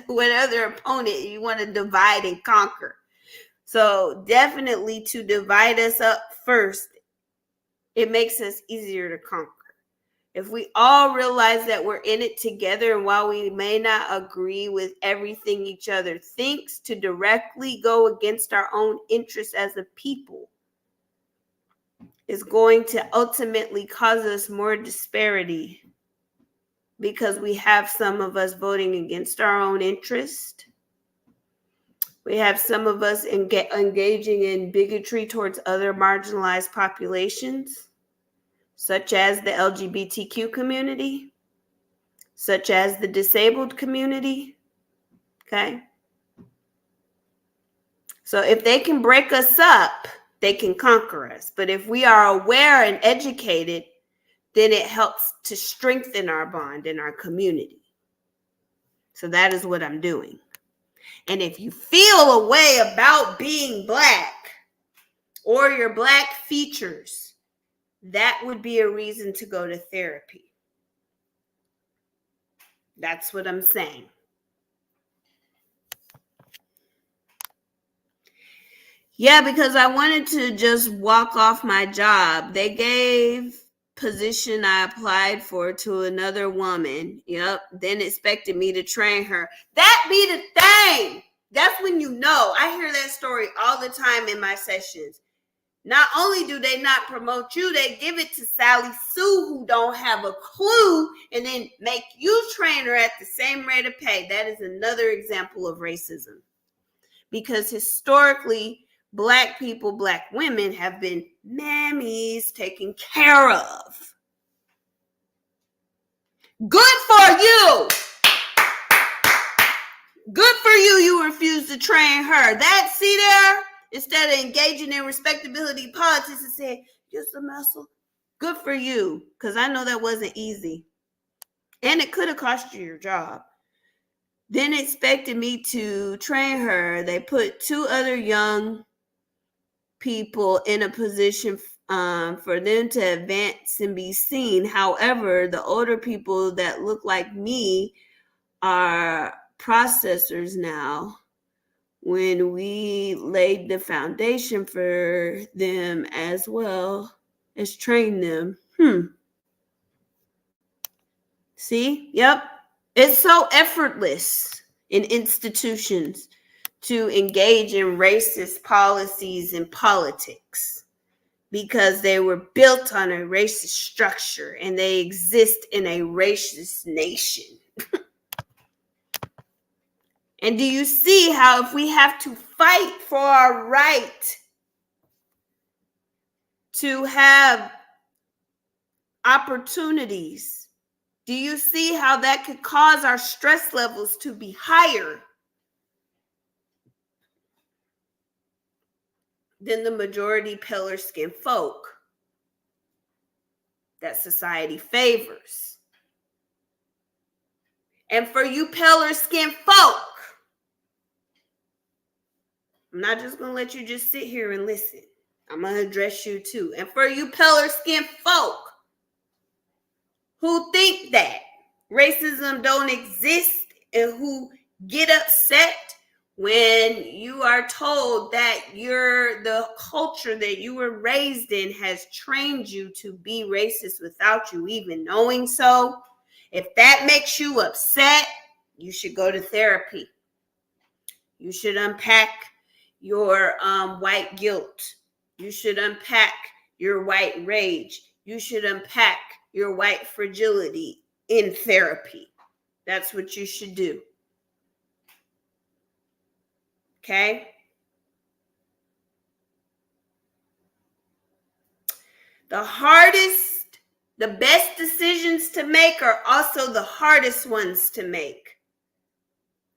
Whatever opponent you want to divide and conquer. So definitely, to divide us up first, it makes us easier to conquer. If we all realize that we're in it together, and while we may not agree with everything each other thinks, to directly go against our own interests as a people is going to ultimately cause us more disparity, because we have some of us voting against our own interest. We have some of us engaging in bigotry towards other marginalized populations, such as the LGBTQ community, such as the disabled community. Okay? So if they can break us up, they can conquer us. But if we are aware and educated, then it helps to strengthen our bond in our community. So that is what I'm doing. And if you feel a way about being Black or your Black features, that would be a reason to go to therapy. That's what I'm saying. Yeah, because I wanted to just walk off my job. They gave position I applied for to another woman. Yep. Then expected me to train her. That be the thing. That's when you know. I hear that story all the time in my sessions. Not only do they not promote you, they give it to Sally Sue, who don't have a clue, and then make you train her at the same rate of pay. That is another example of racism. Because historically, Black people, Black women have been mammies taken care of. Good for you. Good for you. You refuse to train her. That, see there? Instead of engaging in respectability politics and saying, you're a muscle. Good for you. Because I know that wasn't easy. And it could have cost you your job. Then expected me to train her. They put two other young people in a position for them to advance and be seen. However, the older people that look like me are processors now, when we laid the foundation for them as well as train them. See? Yep. It's so effortless in institutions to engage in racist policies and politics, because they were built on a racist structure and they exist in a racist nation. And do you see how, if we have to fight for our right to have opportunities, do you see how that could cause our stress levels to be higher than the majority paler skinned folk that society favors? And for you paler skinned folk, I'm not just going to let you just sit here and listen. I'm going to address you too. And for you paler skinned folk who think that racism don't exist and who get upset when you are told that the culture that you were raised in has trained you to be racist without you even knowing so, if that makes you upset, you should go to therapy. You should unpack your white guilt. You should unpack your white rage. You should unpack your white fragility in therapy. That's what you should do. Okay? The best decisions to make are also the hardest ones to make.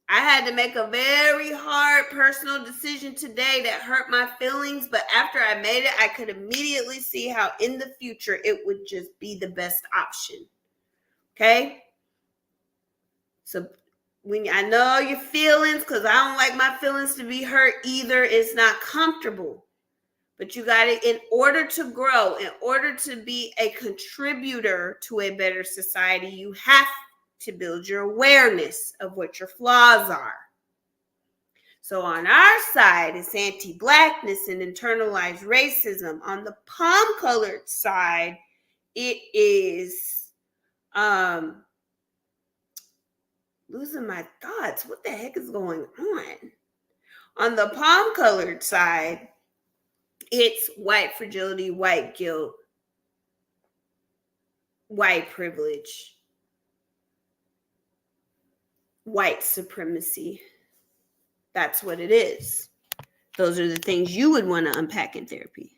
I had to make a very hard personal decision today that hurt my feelings, but after I made it, I could immediately see how in the future it would just be the best option. Okay? So when I know your feelings, because I don't like my feelings to be hurt either, it's not comfortable. But you got to, in order to grow, in order to be a contributor to a better society, you have to build your awareness of what your flaws are. So on our side, it's anti-Blackness and internalized racism. On the palm-colored side, it is losing my thoughts. What the heck is going on? On the palm-colored side, it's white fragility, white guilt, white privilege, white supremacy. That's what it is. Those are the things you would want to unpack in therapy.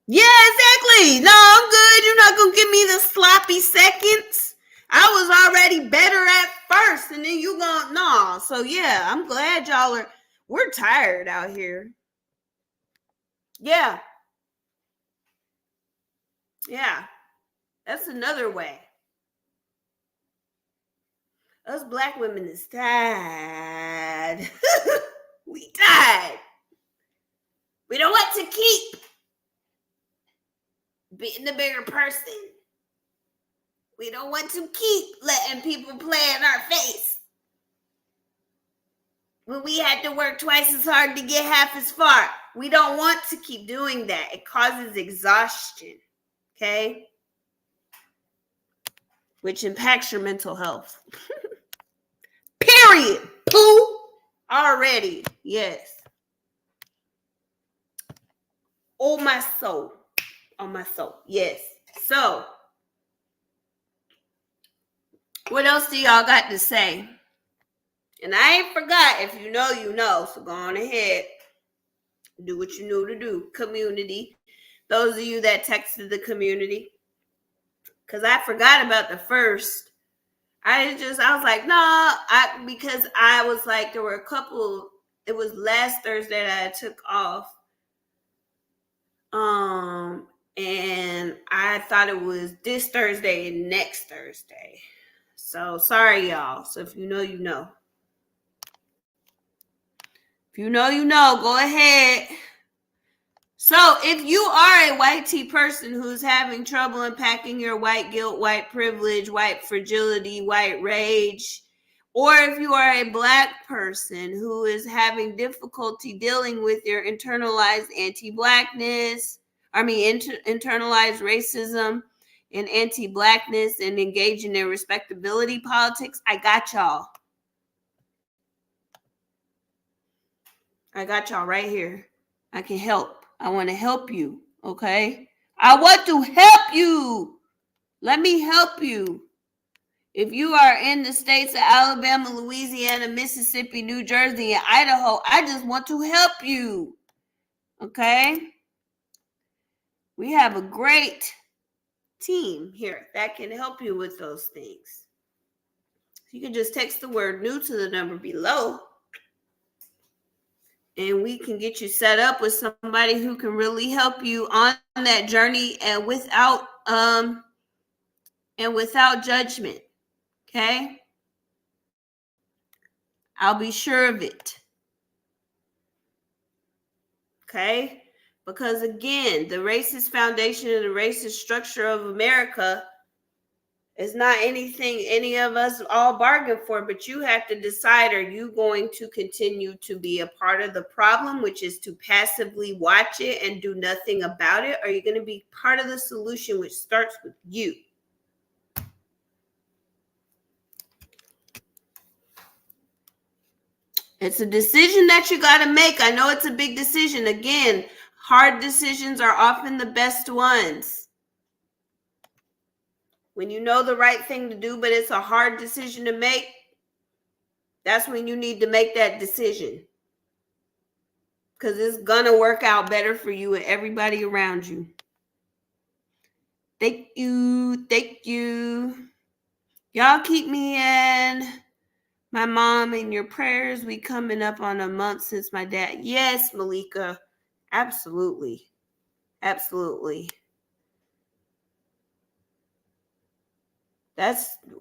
Yeah, exactly. No, I'm good. You're not going to give me the sloppy seconds. I was already better at first, and then you going, no. So, yeah, I'm glad y'all are, we're tired out here. Yeah. Yeah. That's another way. Us Black women is tired. We tired. We don't want to keep being the bigger person. We don't want to keep letting people play in our face. When we had to work twice as hard to get half as far. We don't want to keep doing that. It causes exhaustion. Okay? Which impacts your mental health. Period. Pooh. Already. Yes. Oh, my soul. On my soul. Yes. So, what else do y'all got to say? And I ain't forgot. If you know, you know. So go on ahead. Do what you knew to do. Community. Those of you that texted the community. Because I forgot about the first. I was like, no, because I was like, there were a couple, it was last Thursday that I took off. And I thought it was this Thursday and next Thursday. So sorry, y'all. So if you know, you know. If you know, you know, go ahead. So if you are a white tea person who's having trouble unpacking your white guilt, white privilege, white fragility, white rage, or if you are a Black person who is having difficulty dealing with your internalized anti-Blackness, internalized racism and anti-Blackness and engaging in respectability politics, I got y'all. I got y'all right here. I can help. I want to help you, okay? I want to help you. Let me help you. If you are in the states of Alabama, Louisiana, Mississippi, New Jersey, and Idaho, I just want to help you, okay? We have a great team here that can help you with those things. You can just text the word new to the number below. And we can get you set up with somebody who can really help you on that journey and without judgment. Okay? I'll be sure of it. Okay? Because again, the racist foundation and the racist structure of America is not anything any of us all bargained for, but you have to decide, are you going to continue to be a part of the problem, which is to passively watch it and do nothing about it? Or are you going to be part of the solution, which starts with you? It's a decision that you got to make. I know it's a big decision. Again, hard decisions are often the best ones. When you know the right thing to do, but it's a hard decision to make, that's when you need to make that decision. Because it's going to work out better for you and everybody around you. Thank you. Thank you. Y'all keep me and my mom in your prayers. We coming up on a month since my dad. Yes, Malika. Absolutely. Absolutely.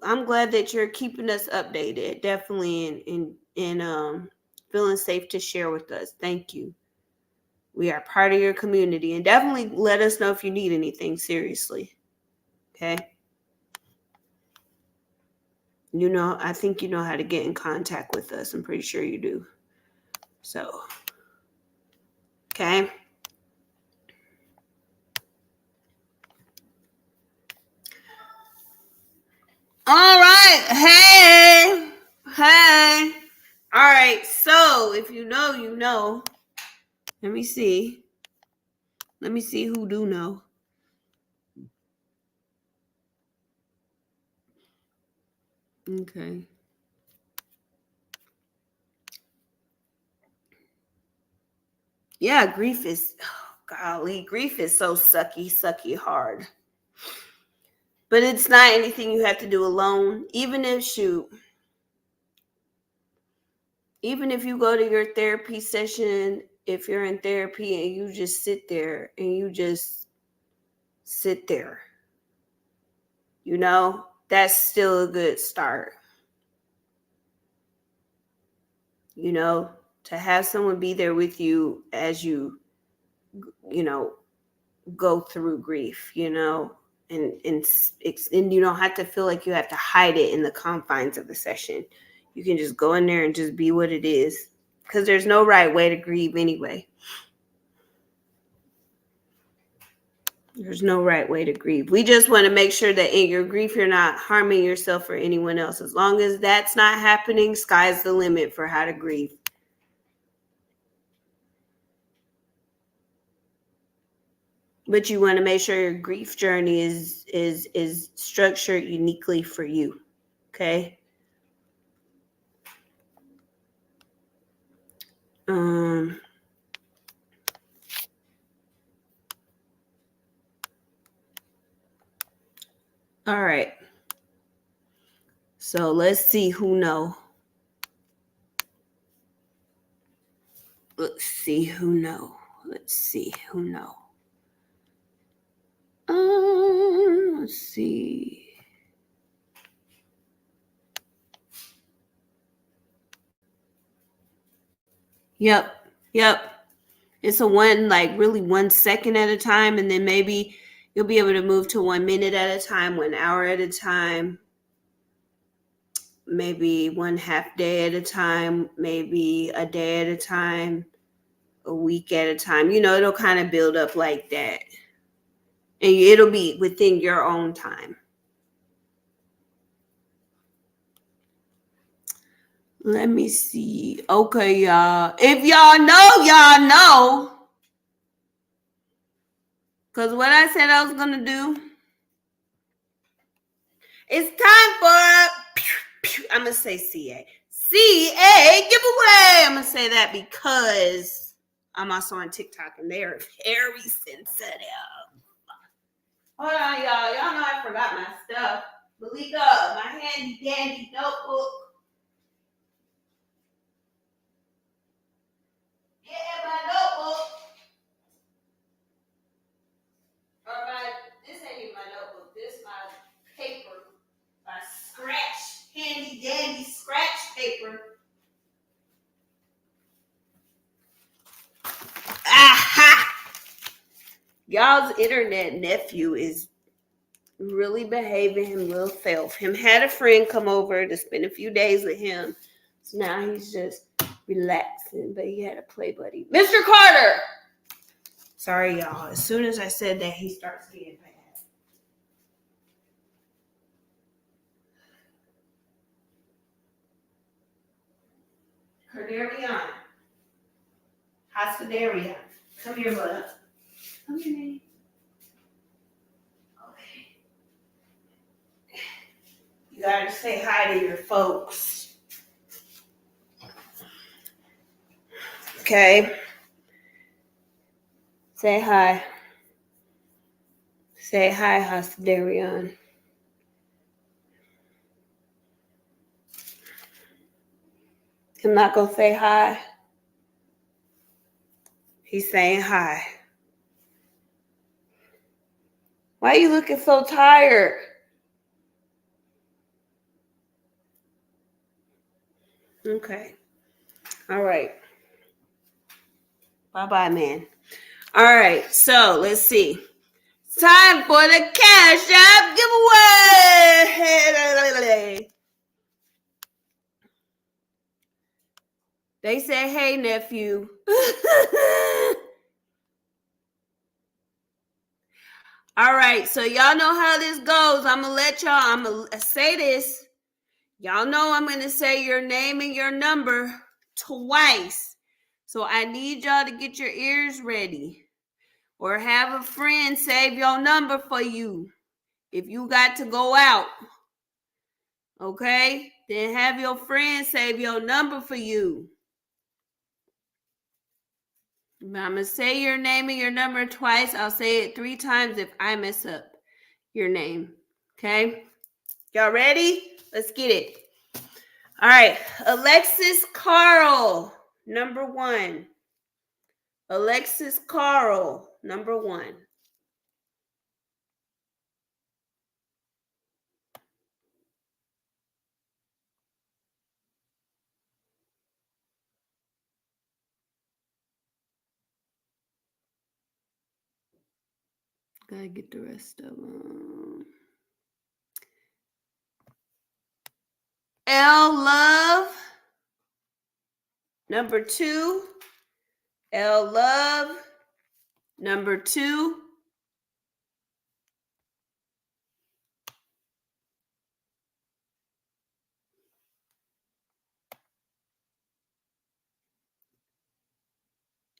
I'm glad that you're keeping us updated. Definitely and feeling safe to share with us. Thank you. We are part of your community, and definitely let us know if you need anything seriously. Okay? I think you know how to get in contact with us. I'm pretty sure you do. So, okay? All right. Hey. Hey. All right. So, if you know, you know. Let me see. Let me see who do know. Okay. Yeah, grief is, grief is so sucky hard. But it's not anything you have to do alone. Even if you go to your therapy session, if you're in therapy and you just sit there and you just sit there, that's still a good start. To have someone be there with you as you know, go through grief, and you don't have to feel like you have to hide it in the confines of the session. You can just go in there and just be what it is, because there's no right way to grieve anyway. There's no right way to grieve. We just want to make sure that in your grief you're not harming yourself or anyone else. As long as that's not happening, sky's the limit for how to grieve. But you want to make sure your grief journey is structured uniquely for you. Okay? All right. So let's see who know. Let's see who know. Let's see. Yep. It's really 1 second at a time, and then maybe you'll be able to move to 1 minute at a time, 1 hour at a time, maybe 1/2 day at a time, maybe a day at a time, a week at a time. It'll kind of build up like that. And it'll be within your own time. Let me see. Okay, y'all. If y'all know, y'all know. Because what I said I was going to do, it's time for, I'm going to say CA. CA giveaway. I'm going to say that because I'm also on TikTok and they are very sensitive. Hold on, y'all. Y'all know I forgot my stuff. Malika, my handy dandy notebook. Yeah, my notebook. This ain't even my notebook. This is my paper. My scratch, handy dandy scratch paper. Aha! Y'all's internet nephew is really behaving himself. Him had a friend come over to spend a few days with him. So now he's just relaxing, but he had a play buddy. Mr. Carter! Sorry, y'all. As soon as I said that, he starts being bad. Cardarian. Hospidarian. Come here, bud. Come here, Nate. Okay. You gotta say hi to your folks. Okay. Say hi. Say hi, Hasdarion. I'm not going to say hi. He's saying hi. Why are you looking so tired? Okay. All right. Bye-bye, man. All right. So let's see. Time for the Cash App giveaway. They say, hey, nephew. All right. So y'all know how this goes. I'm going to say this. Y'all know I'm going to say your name and your number twice. So I need y'all to get your ears ready. Or have a friend save your number for you. If you got to go out, okay, then have your friend save your number for you. I'm going to say your name and your number twice. I'll say it 3 times if I mess up your name. Okay? Y'all ready? Let's get it. All right. Alexis Carl, number 1. Alexis Carl, number 1. Gotta get the rest of them. L Love, number 2. L Love, number 2.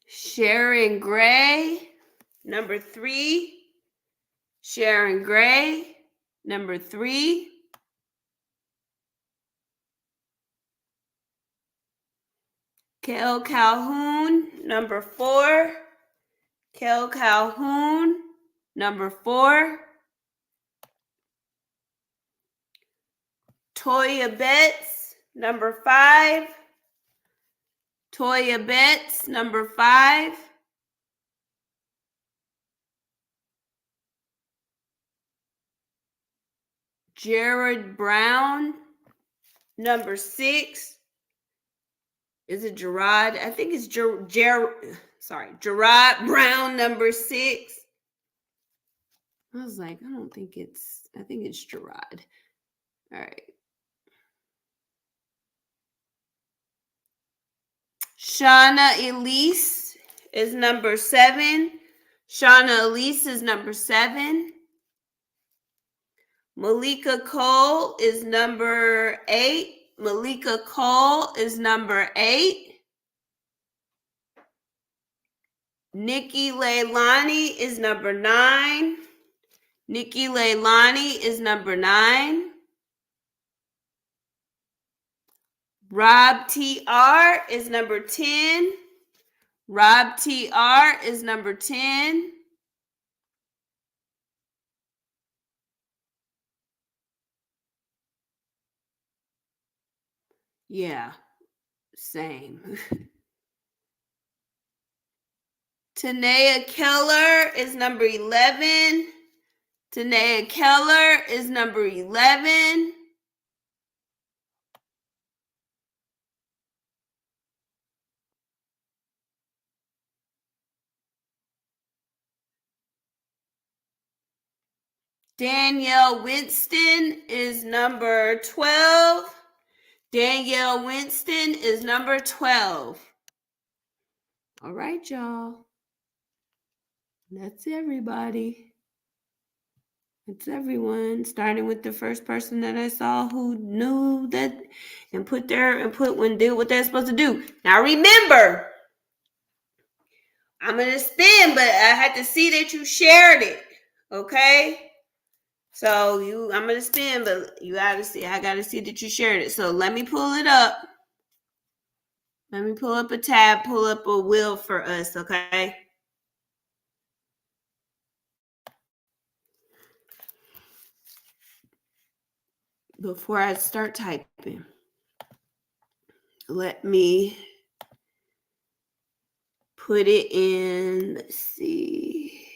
Sharon Gray, number 3. Sharon Gray, number 3. Kel Calhoun, number 4. Kel Calhoun, number 4. Toya Betts, number 5. Toya Betts, number 5. Jared Brown, number 6. Is it Gerard? I think it's Gerard Brown, number 6. I was like, I think it's Gerard. All right. Shauna Elise is number 7. Shauna Elise is number 7. Malika Cole is number 8. Malika Cole is number 8. Nikki Leilani is number 9. Nikki Leilani is number 9. Rob TR is number 10. Rob TR is number 10. Yeah, same. Tanea Keller is number 11. Tanea Keller is number 11. Danielle Winston is number 12. Danielle Winston is number 12. All right, y'all. That's everybody. It's everyone, starting with the first person that I saw who knew that and did what they're supposed to do. Now remember, I'm gonna spin, but I had to see that you shared it. Okay? So I'm gonna spin, but you gotta see. I gotta see that you shared it. So let me pull it up. Let me pull up a tab, pull up a wheel for us, okay? before I start typing, let me put it in, let's see,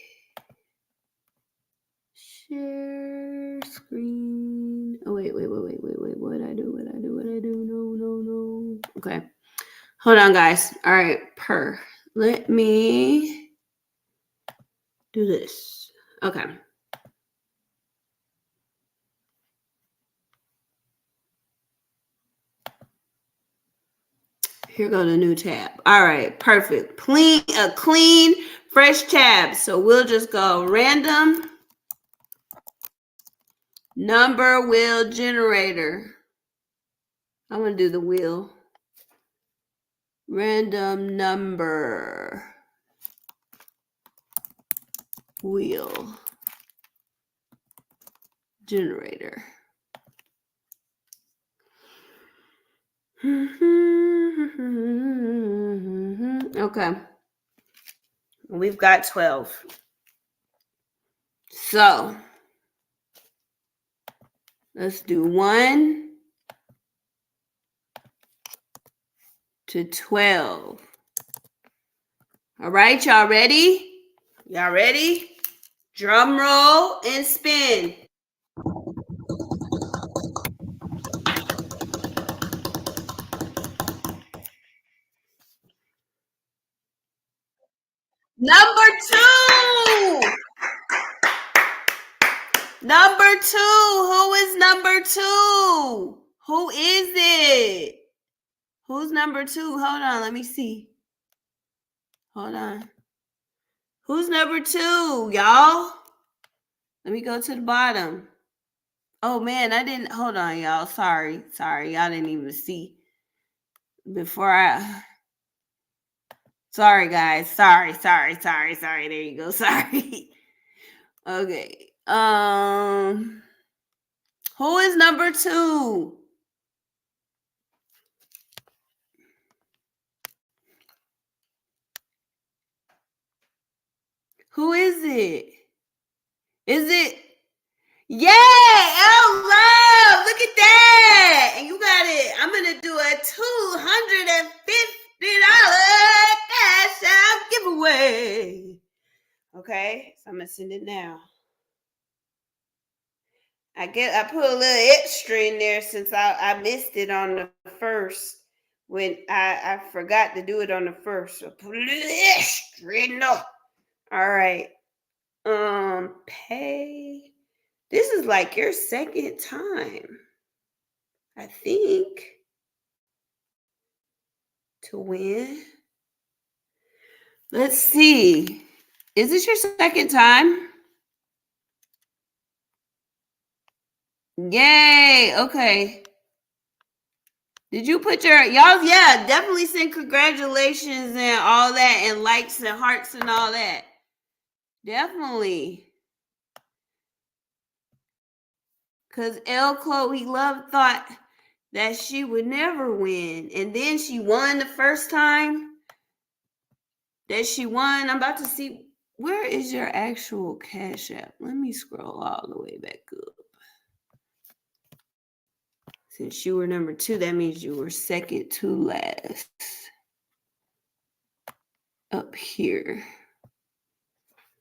share screen. Oh, wait. What I do? No. Okay. Hold on, guys. All right. Let me do this. Okay. Here go the new tab. All right. Perfect. A clean, fresh tab. So we'll just go random number wheel generator. I'm going to do the wheel. Random number wheel generator. Okay. We've got 12. So let's do 1 to 12. All right, y'all ready? Y'all ready? Drum roll and spin. Number 2. Number 2. Who is number 2? Who is it? Who's number 2? Hold on, let me see. Hold on. Who's number 2, y'all? Let me go to the bottom. Oh, man, I didn't. Hold on, y'all. Sorry. Y'all didn't even see. Sorry, guys. Sorry. There you go. Sorry. Okay. Who is number 2? Who is it? Is it? Yay! Oh, love! Look at that! And you got it. I'm gonna do a $250 cash out giveaway. Okay, so I'm gonna send it now. I put a little extra in there since I missed it on the first when I forgot to do it on the first. So put a little extra in there. All right. Pay. This is like your second time, I think, to win. Let's see. Is this your second time? Yay. Okay. Did you put y'all? Yeah, definitely send congratulations and all that, and likes and hearts and all that. Definitely. Because Chloe Love thought that she would never win. And then she won the first time that she won. I'm about to see, where is your actual Cash App? Let me scroll all the way back up. Since you were number 2, that means you were second to last. Up here.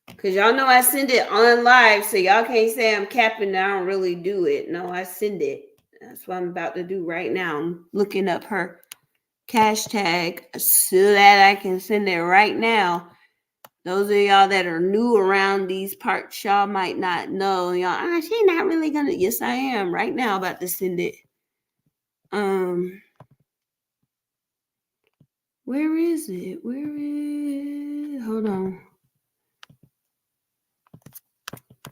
Because y'all know I send it on live, so y'all can't say I'm capping and I don't really do it. No, I send it. That's what I'm about to do right now. I'm looking up her cash tag so that I can send it right now. Those of y'all that are new around these parts, y'all might not know. Y'all, she's not really gonna. Yes, I am. Right now, about to send it. Where is it? Hold on.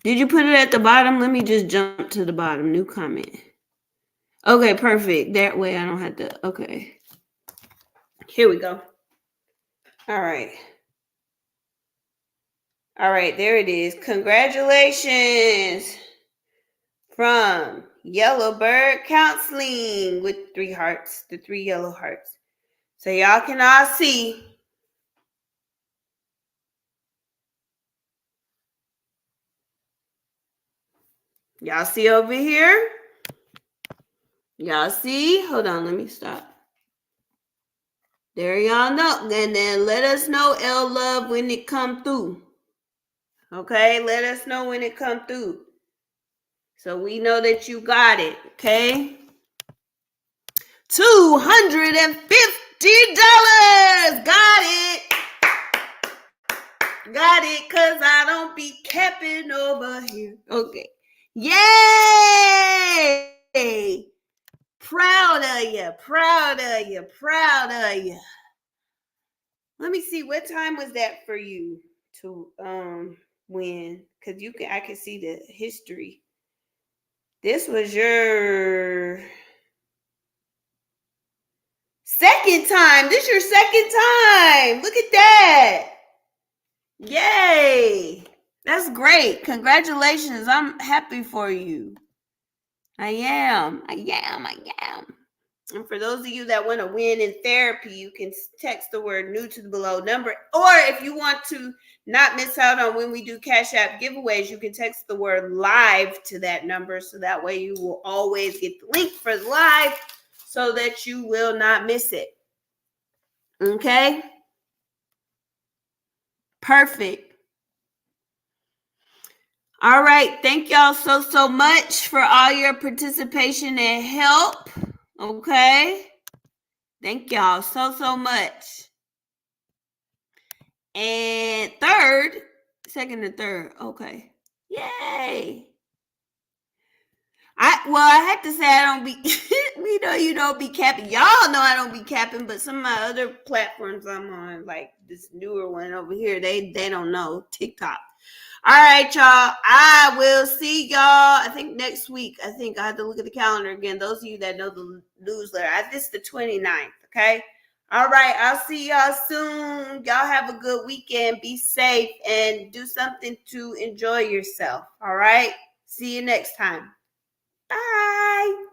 Did you put it at the bottom? Let me just jump to the bottom. New comment. Okay, perfect. That way I don't have to. Okay. Here we go. All right. There it is. Congratulations from Yellowbird Counseling with 3 hearts, the 3 yellow hearts. So y'all can all see. Y'all see over here? Y'all see? Hold on, let me stop. There y'all know. And then let us know, L Love, when it come through. Okay, let us know when it come through. So we know that you got it. Okay. $250. Got it. Got it, cause I don't be capping over here. Okay. Yay! Proud of you, proud of you, proud of you. Let me see, what time was that for you to win? Cause I can see the history. This was your second time. This is your second time. Look at that. Yay. That's great. Congratulations. I'm happy for you. I am. And for those of you that want to win in therapy, you can text the word new to the below number. Or if you want to not miss out on when we do Cash App giveaways, you can text the word live to that number. So that way you will always get the link for the live so that you will not miss it. Okay? Perfect. All right. Thank y'all so much for all your participation and help. Okay. Thank y'all so much. And second and third. Okay. Yay. I had to say I don't be we know you don't be capping. Y'all know I don't be capping, but some of my other platforms I'm on, like this newer one over here, they don't know. TikTok. All right, y'all. I will see y'all, I think next week. I think I have to look at the calendar again. Those of you that know the newsletter, this is the 29th, okay? All right, I'll see y'all soon. Y'all have a good weekend. Be safe and do something to enjoy yourself, all right? See you next time. Bye.